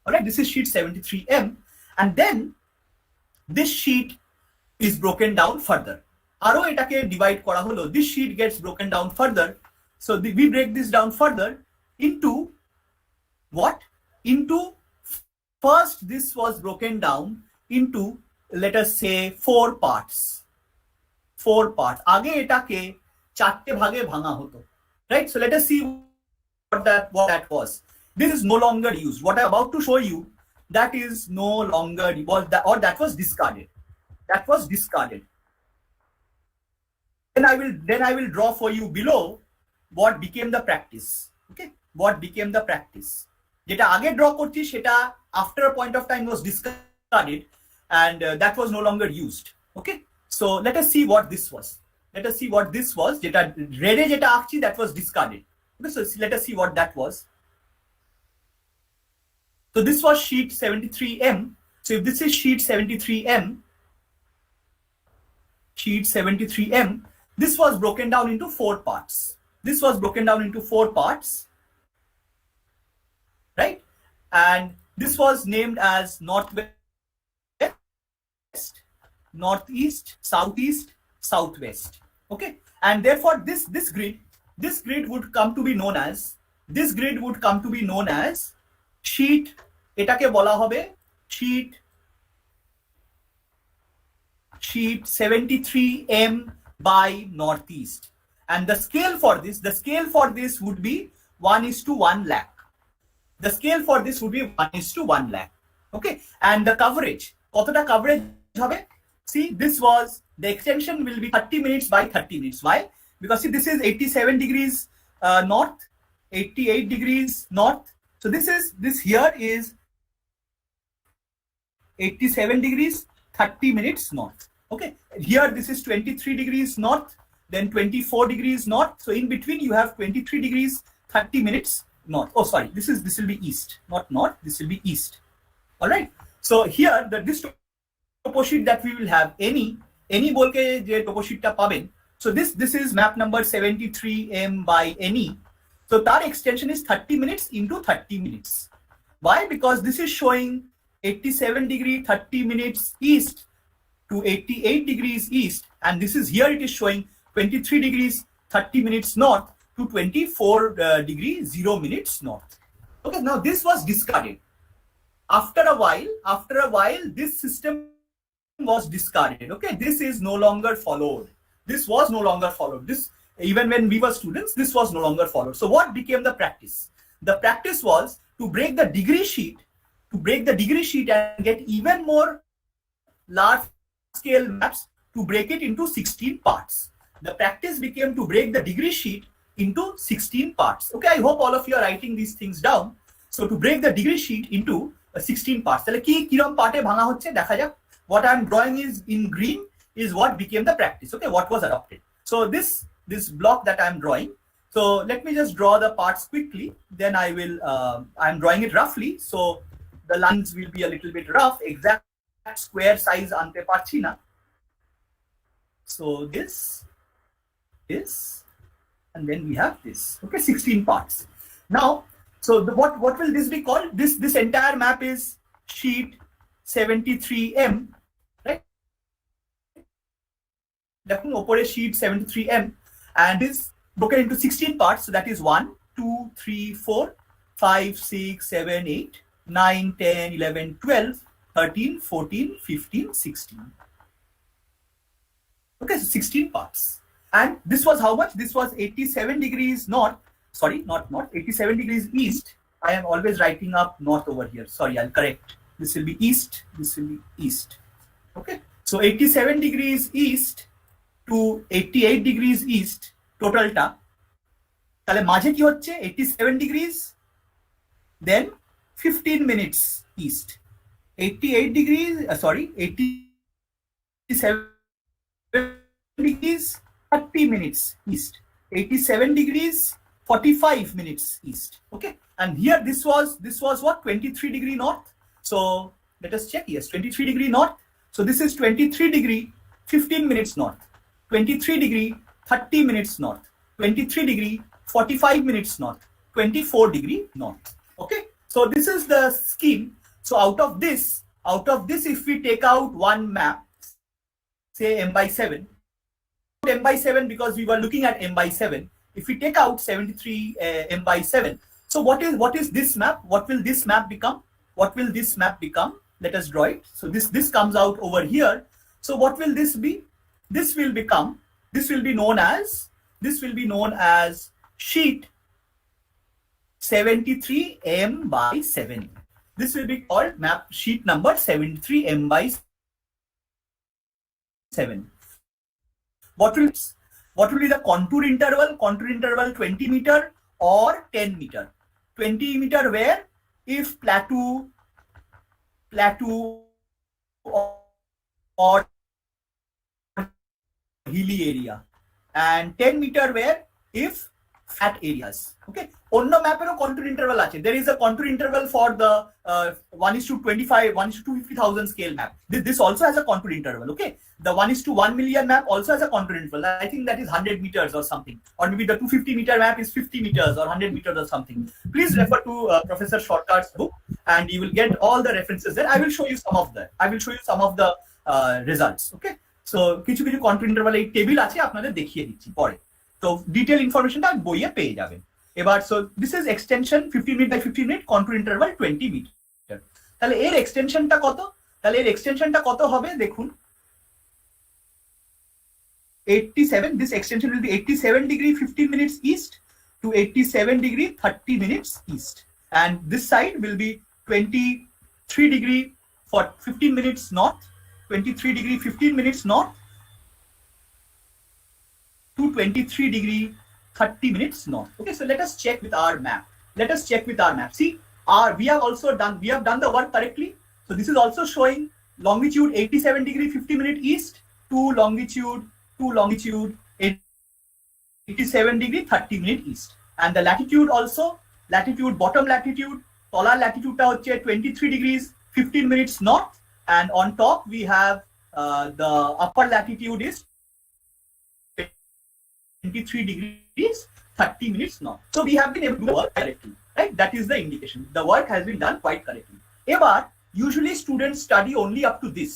All right, this is sheet 73M. And then this sheet is broken down further. Aro etake divide kora holo. This sheet gets broken down further. So we break this down further into what? Into first this was broken down into, let us say, 4 parts. 4 parts. Age etake 4te bhage bhanga hoto. Right? So let us see what that was. This is no longer used. What I'm about to show you, that is no longer, that was discarded. That was discarded. then I will draw for you below what became the practice. Okay, what became the practice. যেটা আগে draw করছি সেটা after a point of time was discarded and that was no longer used. Okay, so let us see what this was. Let us see what this was. যেটা red এ যেটা আঁকছি that was discarded. Okay, so let us see what that was. So this was sheet 73M. So if this is sheet 73M, this was broken down into 4 parts. This was broken down into 4 parts, right? And this was named as northwest, northeast, southeast, southwest. Okay, and therefore this grid would come to be known as sheet, এটাকে বলা হবে sheet 73M by northeast, and the scale for this would be 1:1 lakh. The scale for this would be 1:1 lakh. Okay, and the coverage, কতটা coverage হবে? See, the extension will be 30 minutes by 30 minutes. Why? Because see, this is 87 degrees north, 88 degrees north. So this here is 87 degrees 30 minutes north. Okay, here this is 23 degrees north, then 24 degrees north. So in between you have 23 degrees 30 minutes north. Oh, sorry, this will be east, not north. This will be east. All right. So here this topo sheet that we will have, any bolke je topo sheet ta paben. So this is map number 73M by NE. So that extension is 30 minutes into 30 minutes. Why? Because this is showing 87 degree 30 minutes east to 88 degrees east, and this is here it is showing 23 degrees 30 minutes north to 24 degree 0 minutes north. Okay, now this was discarded. After a while this system was discarded. Okay, this is no longer followed. This was no longer followed. This, even when we were students, this was no longer followed. So what became the practice? The practice was to break the degree sheet, and get even more large scale maps, to break it into 16 parts. The practice became to break the degree sheet into 16 parts. Okay, I hope all of you are writing these things down. So to break the degree sheet into 16 parts. তাহলে কি কিরকম পার্টে ভাঙা হচ্ছে দেখা যাক. What I am drawing is in green is what became the practice. Okay, what was adopted. So this block that I am drawing. So let me just draw the parts quickly. Then I will I am drawing it roughly. So the lines will be a little bit rough. Exact square size ante parchi na. So this, and then we have this. Okay, 16 parts. Now, so what will this be called? This entire map is sheet 73M, right? Definitely opore sheet 73M, and is broken into 16 parts. So that is 1, 2, 3, 4, 5, 6, 7, 8, 9, 10, 11, 12, 13, 14, 15, 16. Okay, so 16 parts. And this was how much? This was 87 degrees north. Sorry, not north, 87 degrees east. I am always writing up north over here. Sorry, I'll correct. This will be east. This will be east. Okay, so 87 degrees east to 88 degrees east. Total ta. তাহলে মাঝে কি হচ্ছে? 87 degrees, then 15 minutes east. 88 degrees, 87 degrees 30 minutes east, 87 degrees 45 minutes east. Okay, and here this was what, 23 degree north. So let us check. Yes, 23 degree north. So this is 23 degree 15 minutes north, 23 degree 30 minutes north, 23 degree 45 minutes north, 24 degree north. Okay, so this is the scheme. So out of this, if we take out one map, say M by 7, M by 7 because we were looking at M by 7. If we take out 73 M by 7, so what is this map? What will this map become? Let us draw it. So this comes out over here. So what will this be? This will be known as sheet 73M by 7. This will be called map sheet number 73M by 7. What will, What will be the contour interval? Contour interval 20 meter or 10 meter. 20 meter where? If plateau or hilly area, and 10 meter where? If flat areas. Okay. Onno map এরও contour interval আছে. There is a contour interval for the 1:25, 1:250,000 scale map. This also has a contour interval. Okay. The 1:1 million map also has a contour interval. I think that is 100 meters or something. Or maybe the 250 meter map is 50 meters or 100 meters or something. Please refer to Professor Shortcut's book and you will get all the references there. I will show you some of that. I will show you some of the results. Okay. So কিছু কিছু contour interval এই table আছে আপনাদের দেখিয়ে দিচ্ছি পরে। তো detail ইনফরমেশনটা বইয়ে পেয়ে যাবেন। এবার so this is extension 15 minute by 15 minute, control interval 20 metre. তাহলে এর এক্সটেনশনটা কত? তাহলে এর এক্সটেনশনটা কত হবে দেখুন, 87, this extension will be 87 degree 15 minutes east to 87 degree 30 minutes east, and this side will be 23 degree for 15 minutes north, 23 degree 15 minutes north to 23 degree 30 minutes north. Okay, so let us check with our map. Let us check with our map. See, we have done the work correctly. So this is also showing longitude 87 degree 50 minute east to longitude 87 degree 30 minute east, and the latitude also, latitude bottom latitude, polar latitude ta hocche 23 degrees 15 minutes north, and on top we have the upper latitude is 23 degrees 30 minutes north. So we have been able to do work correctly, right? That is the indication. The work has been done quite correctly. Ebar usually students study only up to this.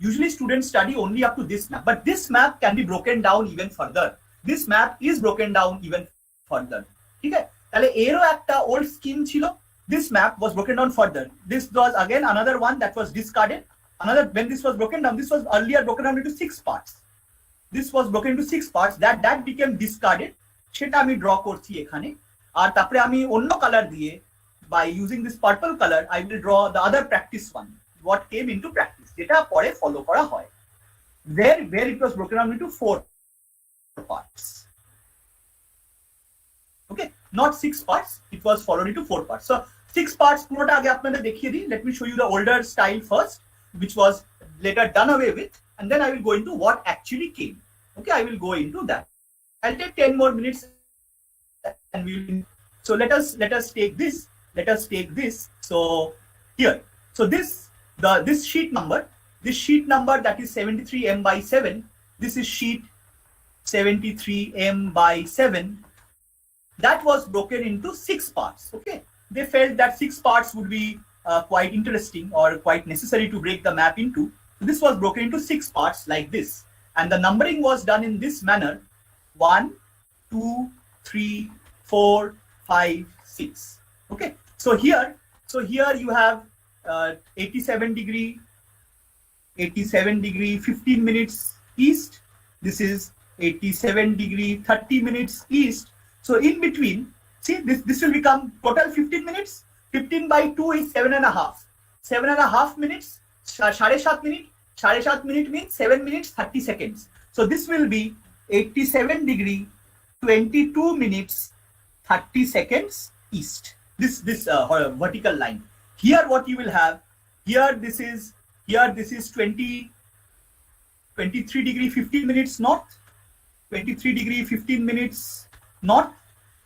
Usually students study only up to this map, but this map can be broken down even further. This map is broken down even further. ঠিক আছে, তাহলে এরও একটা old scheme ছিল. This map was broken down further. This was again another one that was discarded. When this was broken down, this was earlier broken down into 6 parts. This was broken into 6 parts. That became discarded. সেটা আমি draw করছি এখানে, আর তারপরে আমি অন্য colour দিয়ে, by using this purple color I will draw the other practice one, what came into practice, যেটা পরে ফলো করা হয়, where it was broken down into 4 parts. Okay, not 6 parts, it was followed into 4 parts. So 6 parts পুরোটা আগে আপনাদের দেখিয়ে দিই. Let me show you the older style first, which was later done away with, and then I will go into what actually came. Okay, I will go into that. I'll take 10 more minutes and we will. So let us take this. Let us take this. So here, so this sheet number that is 73m by 7. This is sheet 73m by 7. That was broken into 6 parts. Okay, they felt that 6 parts would be quite interesting or quite necessary to break the map into. So this was broken into 6 parts like this, and the numbering was done in this manner: 1, 2, 3, 4, 5, 6. Okay, so here you have 87 degree 15 minutes east. This is 87 degree 30 minutes east. So in between, see, this will become total 15 minutes. 15 by 2 is 7.5. 7.5 minutes, 7.5 minutes. 7.5 minutes means 7 minutes 30 seconds. So this will be 87 degree 22 minutes 30 seconds east. This vertical line. Here what you will have, here this is 23 degree 15 minutes north, 23 degree 15 minutes north,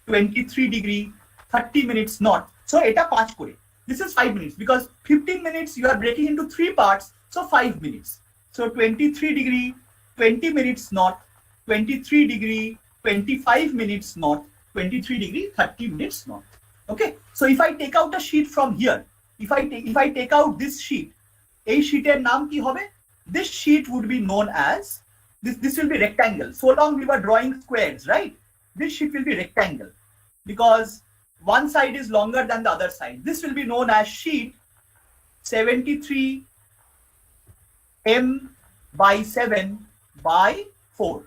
23 degree 30 minutes north. So eta 5 kore. This is 5 minutes because 15 minutes you are breaking into 3 parts, so 5 minutes. So 23 degree 20 minutes north, 23 degree 25 minutes north, 23 degree 30 minutes north. Okay, so if I take out a sheet from here, if I take out this sheet, এই sheeter নাম কি হবে? This sheet would be known as, this will be rectangle. So long we were drawing squares, right? This sheet will be rectangle because one side is longer than the other side. This will be known as sheet 73m by 7 by 4.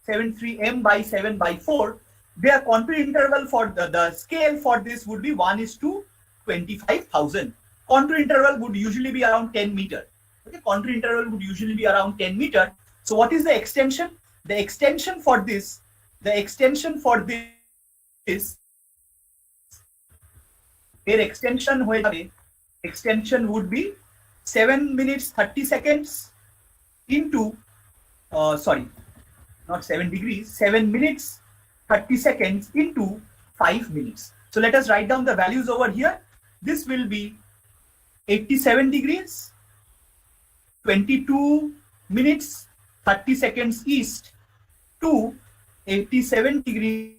73m by 7 by 4. Their contour interval for the scale for this would be 1:25,000. Contour interval would usually be around 10 meter. Okay, contour interval would usually be around 10 meter. So what is the extension? the extension for this their extension would be 7 minutes 30 seconds into sorry, not 7 degrees, 7 minutes 30 seconds into 5 minutes. So let us write down the values over here. This will be 87 degrees, 22 minutes 30 seconds east to 87 degrees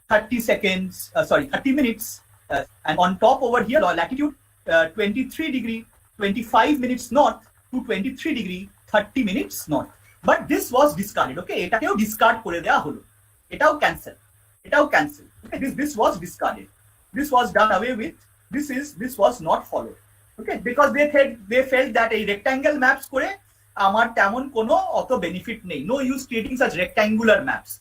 30 seconds, 30 minutes, and on top over here, latitude 23 degree, 25 minutes north to 23 degree, 30 minutes north. But this was discarded, okay? এটাকেও discard করে দেওয়া হলো, এটাও cancel. Okay, this was discarded. This was done away with. This was not followed. Okay, because they felt that a rectangle maps করে আমার তেমন কোনো অত benefit নেই. No use creating such rectangular maps.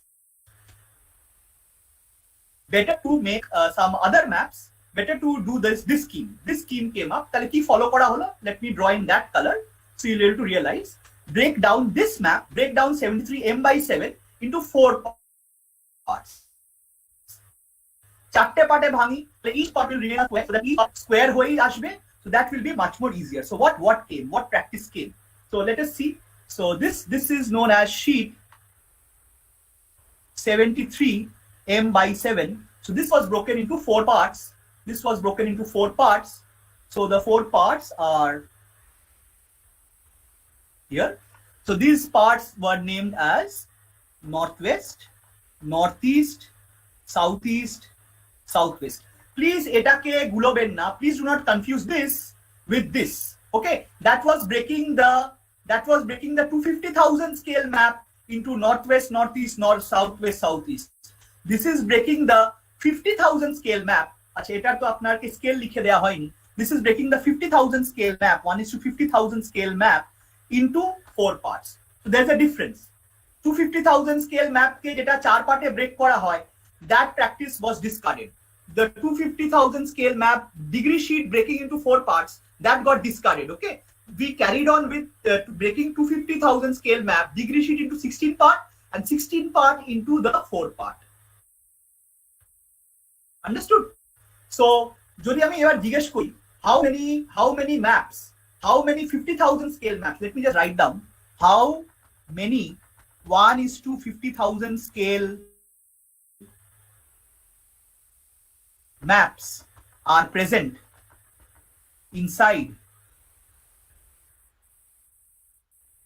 Better to make some other maps. Better to do this scheme. This scheme came up. তাহলে কি follow করা হলো? Let me draw in that color so you'll be able to realize. Break down this map. Break down 73 m/7 into 4 parts. চারটে পার্টে ভাঙি, each part will remain a square, so that each square হয়েই আসবে, so that will be much more easier. So what came? What practice came? So let us see. So this is known as sheet 73 m/7. So this was broken into 4 parts. So the 4 parts are here. So these parts were named as northwest, northeast, southeast, southwest. Please etake guloben na. Please do not confuse this with this. Okay, that was breaking the 250,000 scale map into northwest, northeast, north, southwest, southeast. This is breaking the 50,000 scale map. আচ্ছা, এটা তো আপনাকে scale লিখে দেওয়া হয়নি. This is breaking the 50,000 scale map, 1:50,000 scale map into 4 parts. So there's a difference. 250,000 scale map কে যেটা 4 পার্টে break করা হয়, that practice was discarded. The 250,000 scale map degree sheet breaking into 4 parts, that got discarded. Okay, we carried on with breaking 250,000 scale map degree sheet into 16 part and 16 part into the 4 part. Understood? So যদি আমি এবার জিজ্ঞেস করি how many maps, how many 50,000 scale maps, let me just write down how many 1:50,000 scale maps are present inside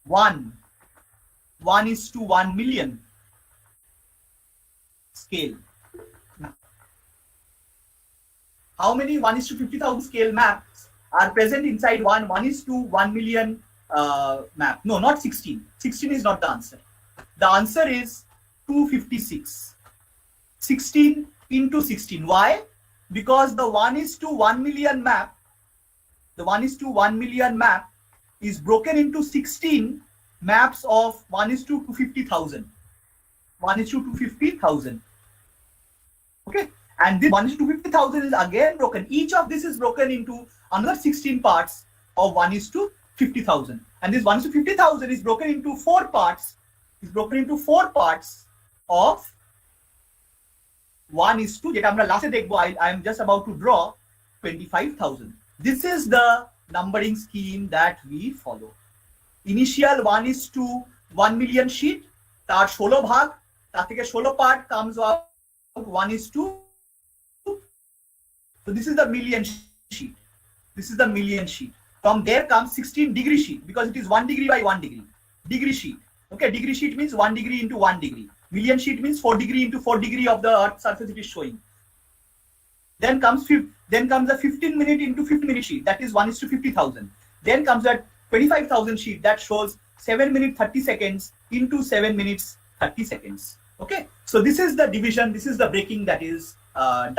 1:1 million scale. How many 1:50,000 scale maps are present inside 1:1 million map? No, not 16. 16 is not the answer. The answer is 256. 16 into 16. Why? Because the 1:1 million map, the 1:1 million map is broken into 16 maps of 1:250,000. 1:250,000. Okay. And this 1:250,000 is again broken. Each of this is broken into another 16 parts of 1:50,000. And this 1:50,000 is broken into 4 parts. Of 1:, যেটা আমরা লাস্টে দেখবো, I am just about to draw 25,000. This is the numbering scheme that we follow. Initial 1:1 million sheet, তার 16 ভাগ, তার থেকে 16 part comes out 1:2. So this is the million sheet. From there comes 16 degree sheet, because it is 1 degree by 1 degree. Degree sheet. Okay, degree sheet means 1 degree into 1 degree. Million sheet means 4 degree into 4 degree of the earth surface it is showing. Then comes the 15 minute into 15 minute sheet, that is 1:50,000. Then comes that 25,000 sheet that shows 7 minutes 30 seconds into 7 minutes 30 seconds. Okay, so this is the division, this is the breaking that is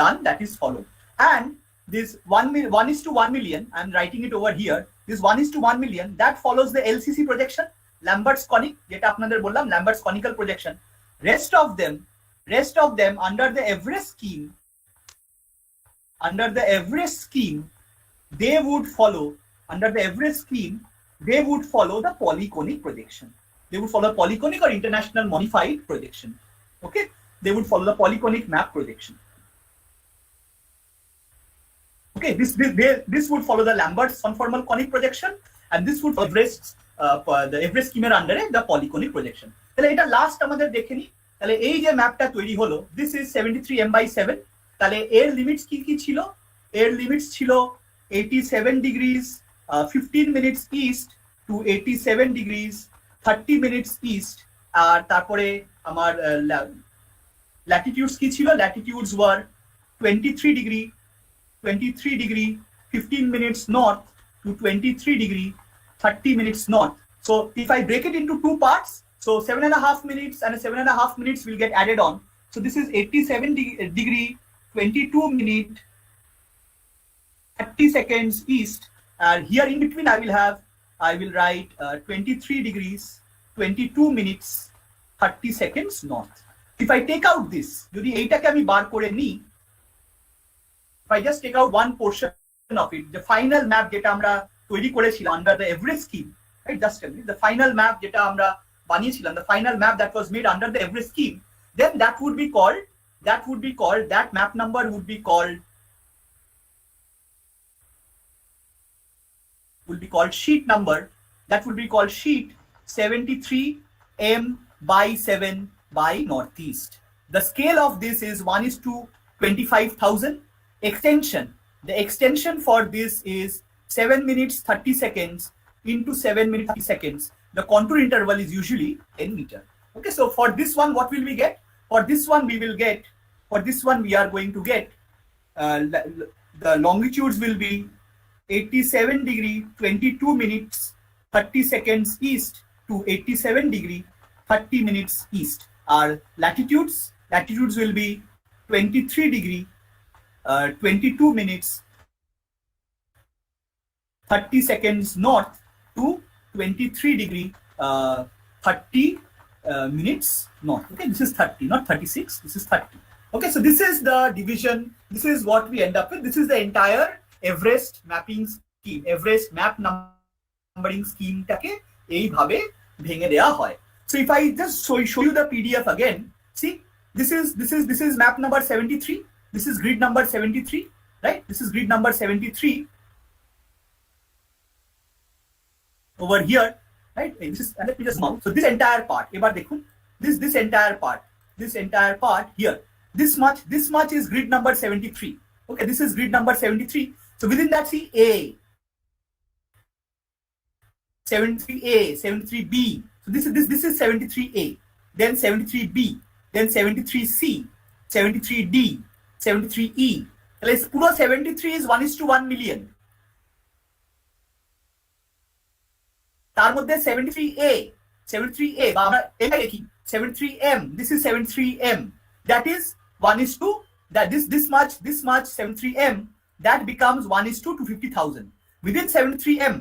done, that is followed. And this 1:1 million, I'm writing it over here, this 1:1 million, that follows the LCC projection, Lambert's conic, যেটা আপনাদের বললাম, Lambert's conical projection. Rest of them under the average scheme, they would follow, under the average scheme, they would follow the polyconic projection. They would follow polyconic or international modified projection. Okay, they would follow the polyconic map projection. Okay, this would follow the Lambert's conformal conic projection, and this would follow the Everest scheme under the polyconic projection. তাহলে এটা last আমাদের দেখে নি। তাহলে এই যে ম্যাপটা তৈরি হলো, দিস ইজ 73 m/7। তাহলে এর লিমিটস কি কি ছিল? এর লিমিটস ছিল 87 degrees 15 minutes east to 87 degrees 30 minutes east. আর তারপরে আমার ল্যাটিটিউডস কি ছিল? Latitudes were 23 degree 15 minutes north to 23 degree 30 minutes north. So if I break it into two parts, so 7.5 minutes and 7.5 minutes will get added on. So this is 87 degree 22 minute 30 seconds east, and here in between I will write 23 degrees 22 minutes 30 seconds north. If I take out this, যদি এইটাকে আমি বার করে নিই, if I just take out one portion of it, the final map যেটা আমরা তৈরি করেছিলাম under the Everest scheme, right? Just tell me the final map যেটা আমরা বানিয়েছিলাম, the final map that was made under the Everest scheme, then that would be called that map number would be called sheet number. That would be called sheet 73 m/7 by northeast. The scale of this is 1:25,000. The extension for this is 7 minutes 30 seconds into 7 minutes 30 seconds. The contour interval is usually 10 meter. Okay, so for this one, what will we get? For this one we are going to get the longitudes will be 87 degree 22 minutes 30 seconds east to 87 degree 30 minutes east. Our latitudes will be 23 degree 22 minutes 30 seconds north to 23 degree 30 minutes north. Okay, this is 30, not 36, this is 30. Okay, so this is the division, this is what we end up with. This is the entire Everest mapping scheme, Everest map numbering scheme টাকে এইভাবে ভেঙে দেওয়া হয়। So if I just show you the PDF again, see, this is map number 73. This is grid number 73, right? This is grid number 73 over here, right? This is, let me just mount. So this entire part, এবার দেখুন, this entire part here, this much is grid number 73. Okay, this is grid number 73. So within that, see A, 73A, 73B. So this is 73A, then 73B, then 73C, 73D, 73E. Let's pull 73 is 1:1 million. তার মধ্যে 73A বা আমরা এটা দেখি 73M, this is 73M, that is 1:, that this much 73M, that becomes 1:2 to 50,000. Within 73M,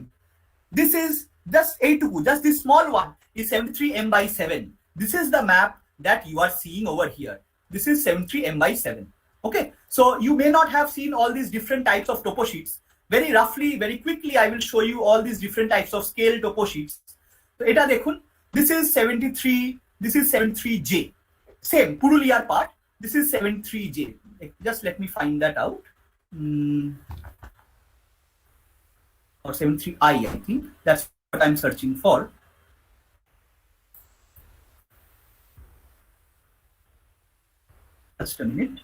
this is just A2, just this small one is 73 m/7. This is the map that you are seeing over here. This is 73 m/7. Okay, so you may not have seen all these different types of topo sheets. Very roughly, very quickly, I will show you all these different types of scale topo sheets. So eta dekhun, this is 73, this is 73J. Same, Puruliar part, this is 73J. Just let me find that out. Or 73I, I think. That's what I'm searching for. Just a minute.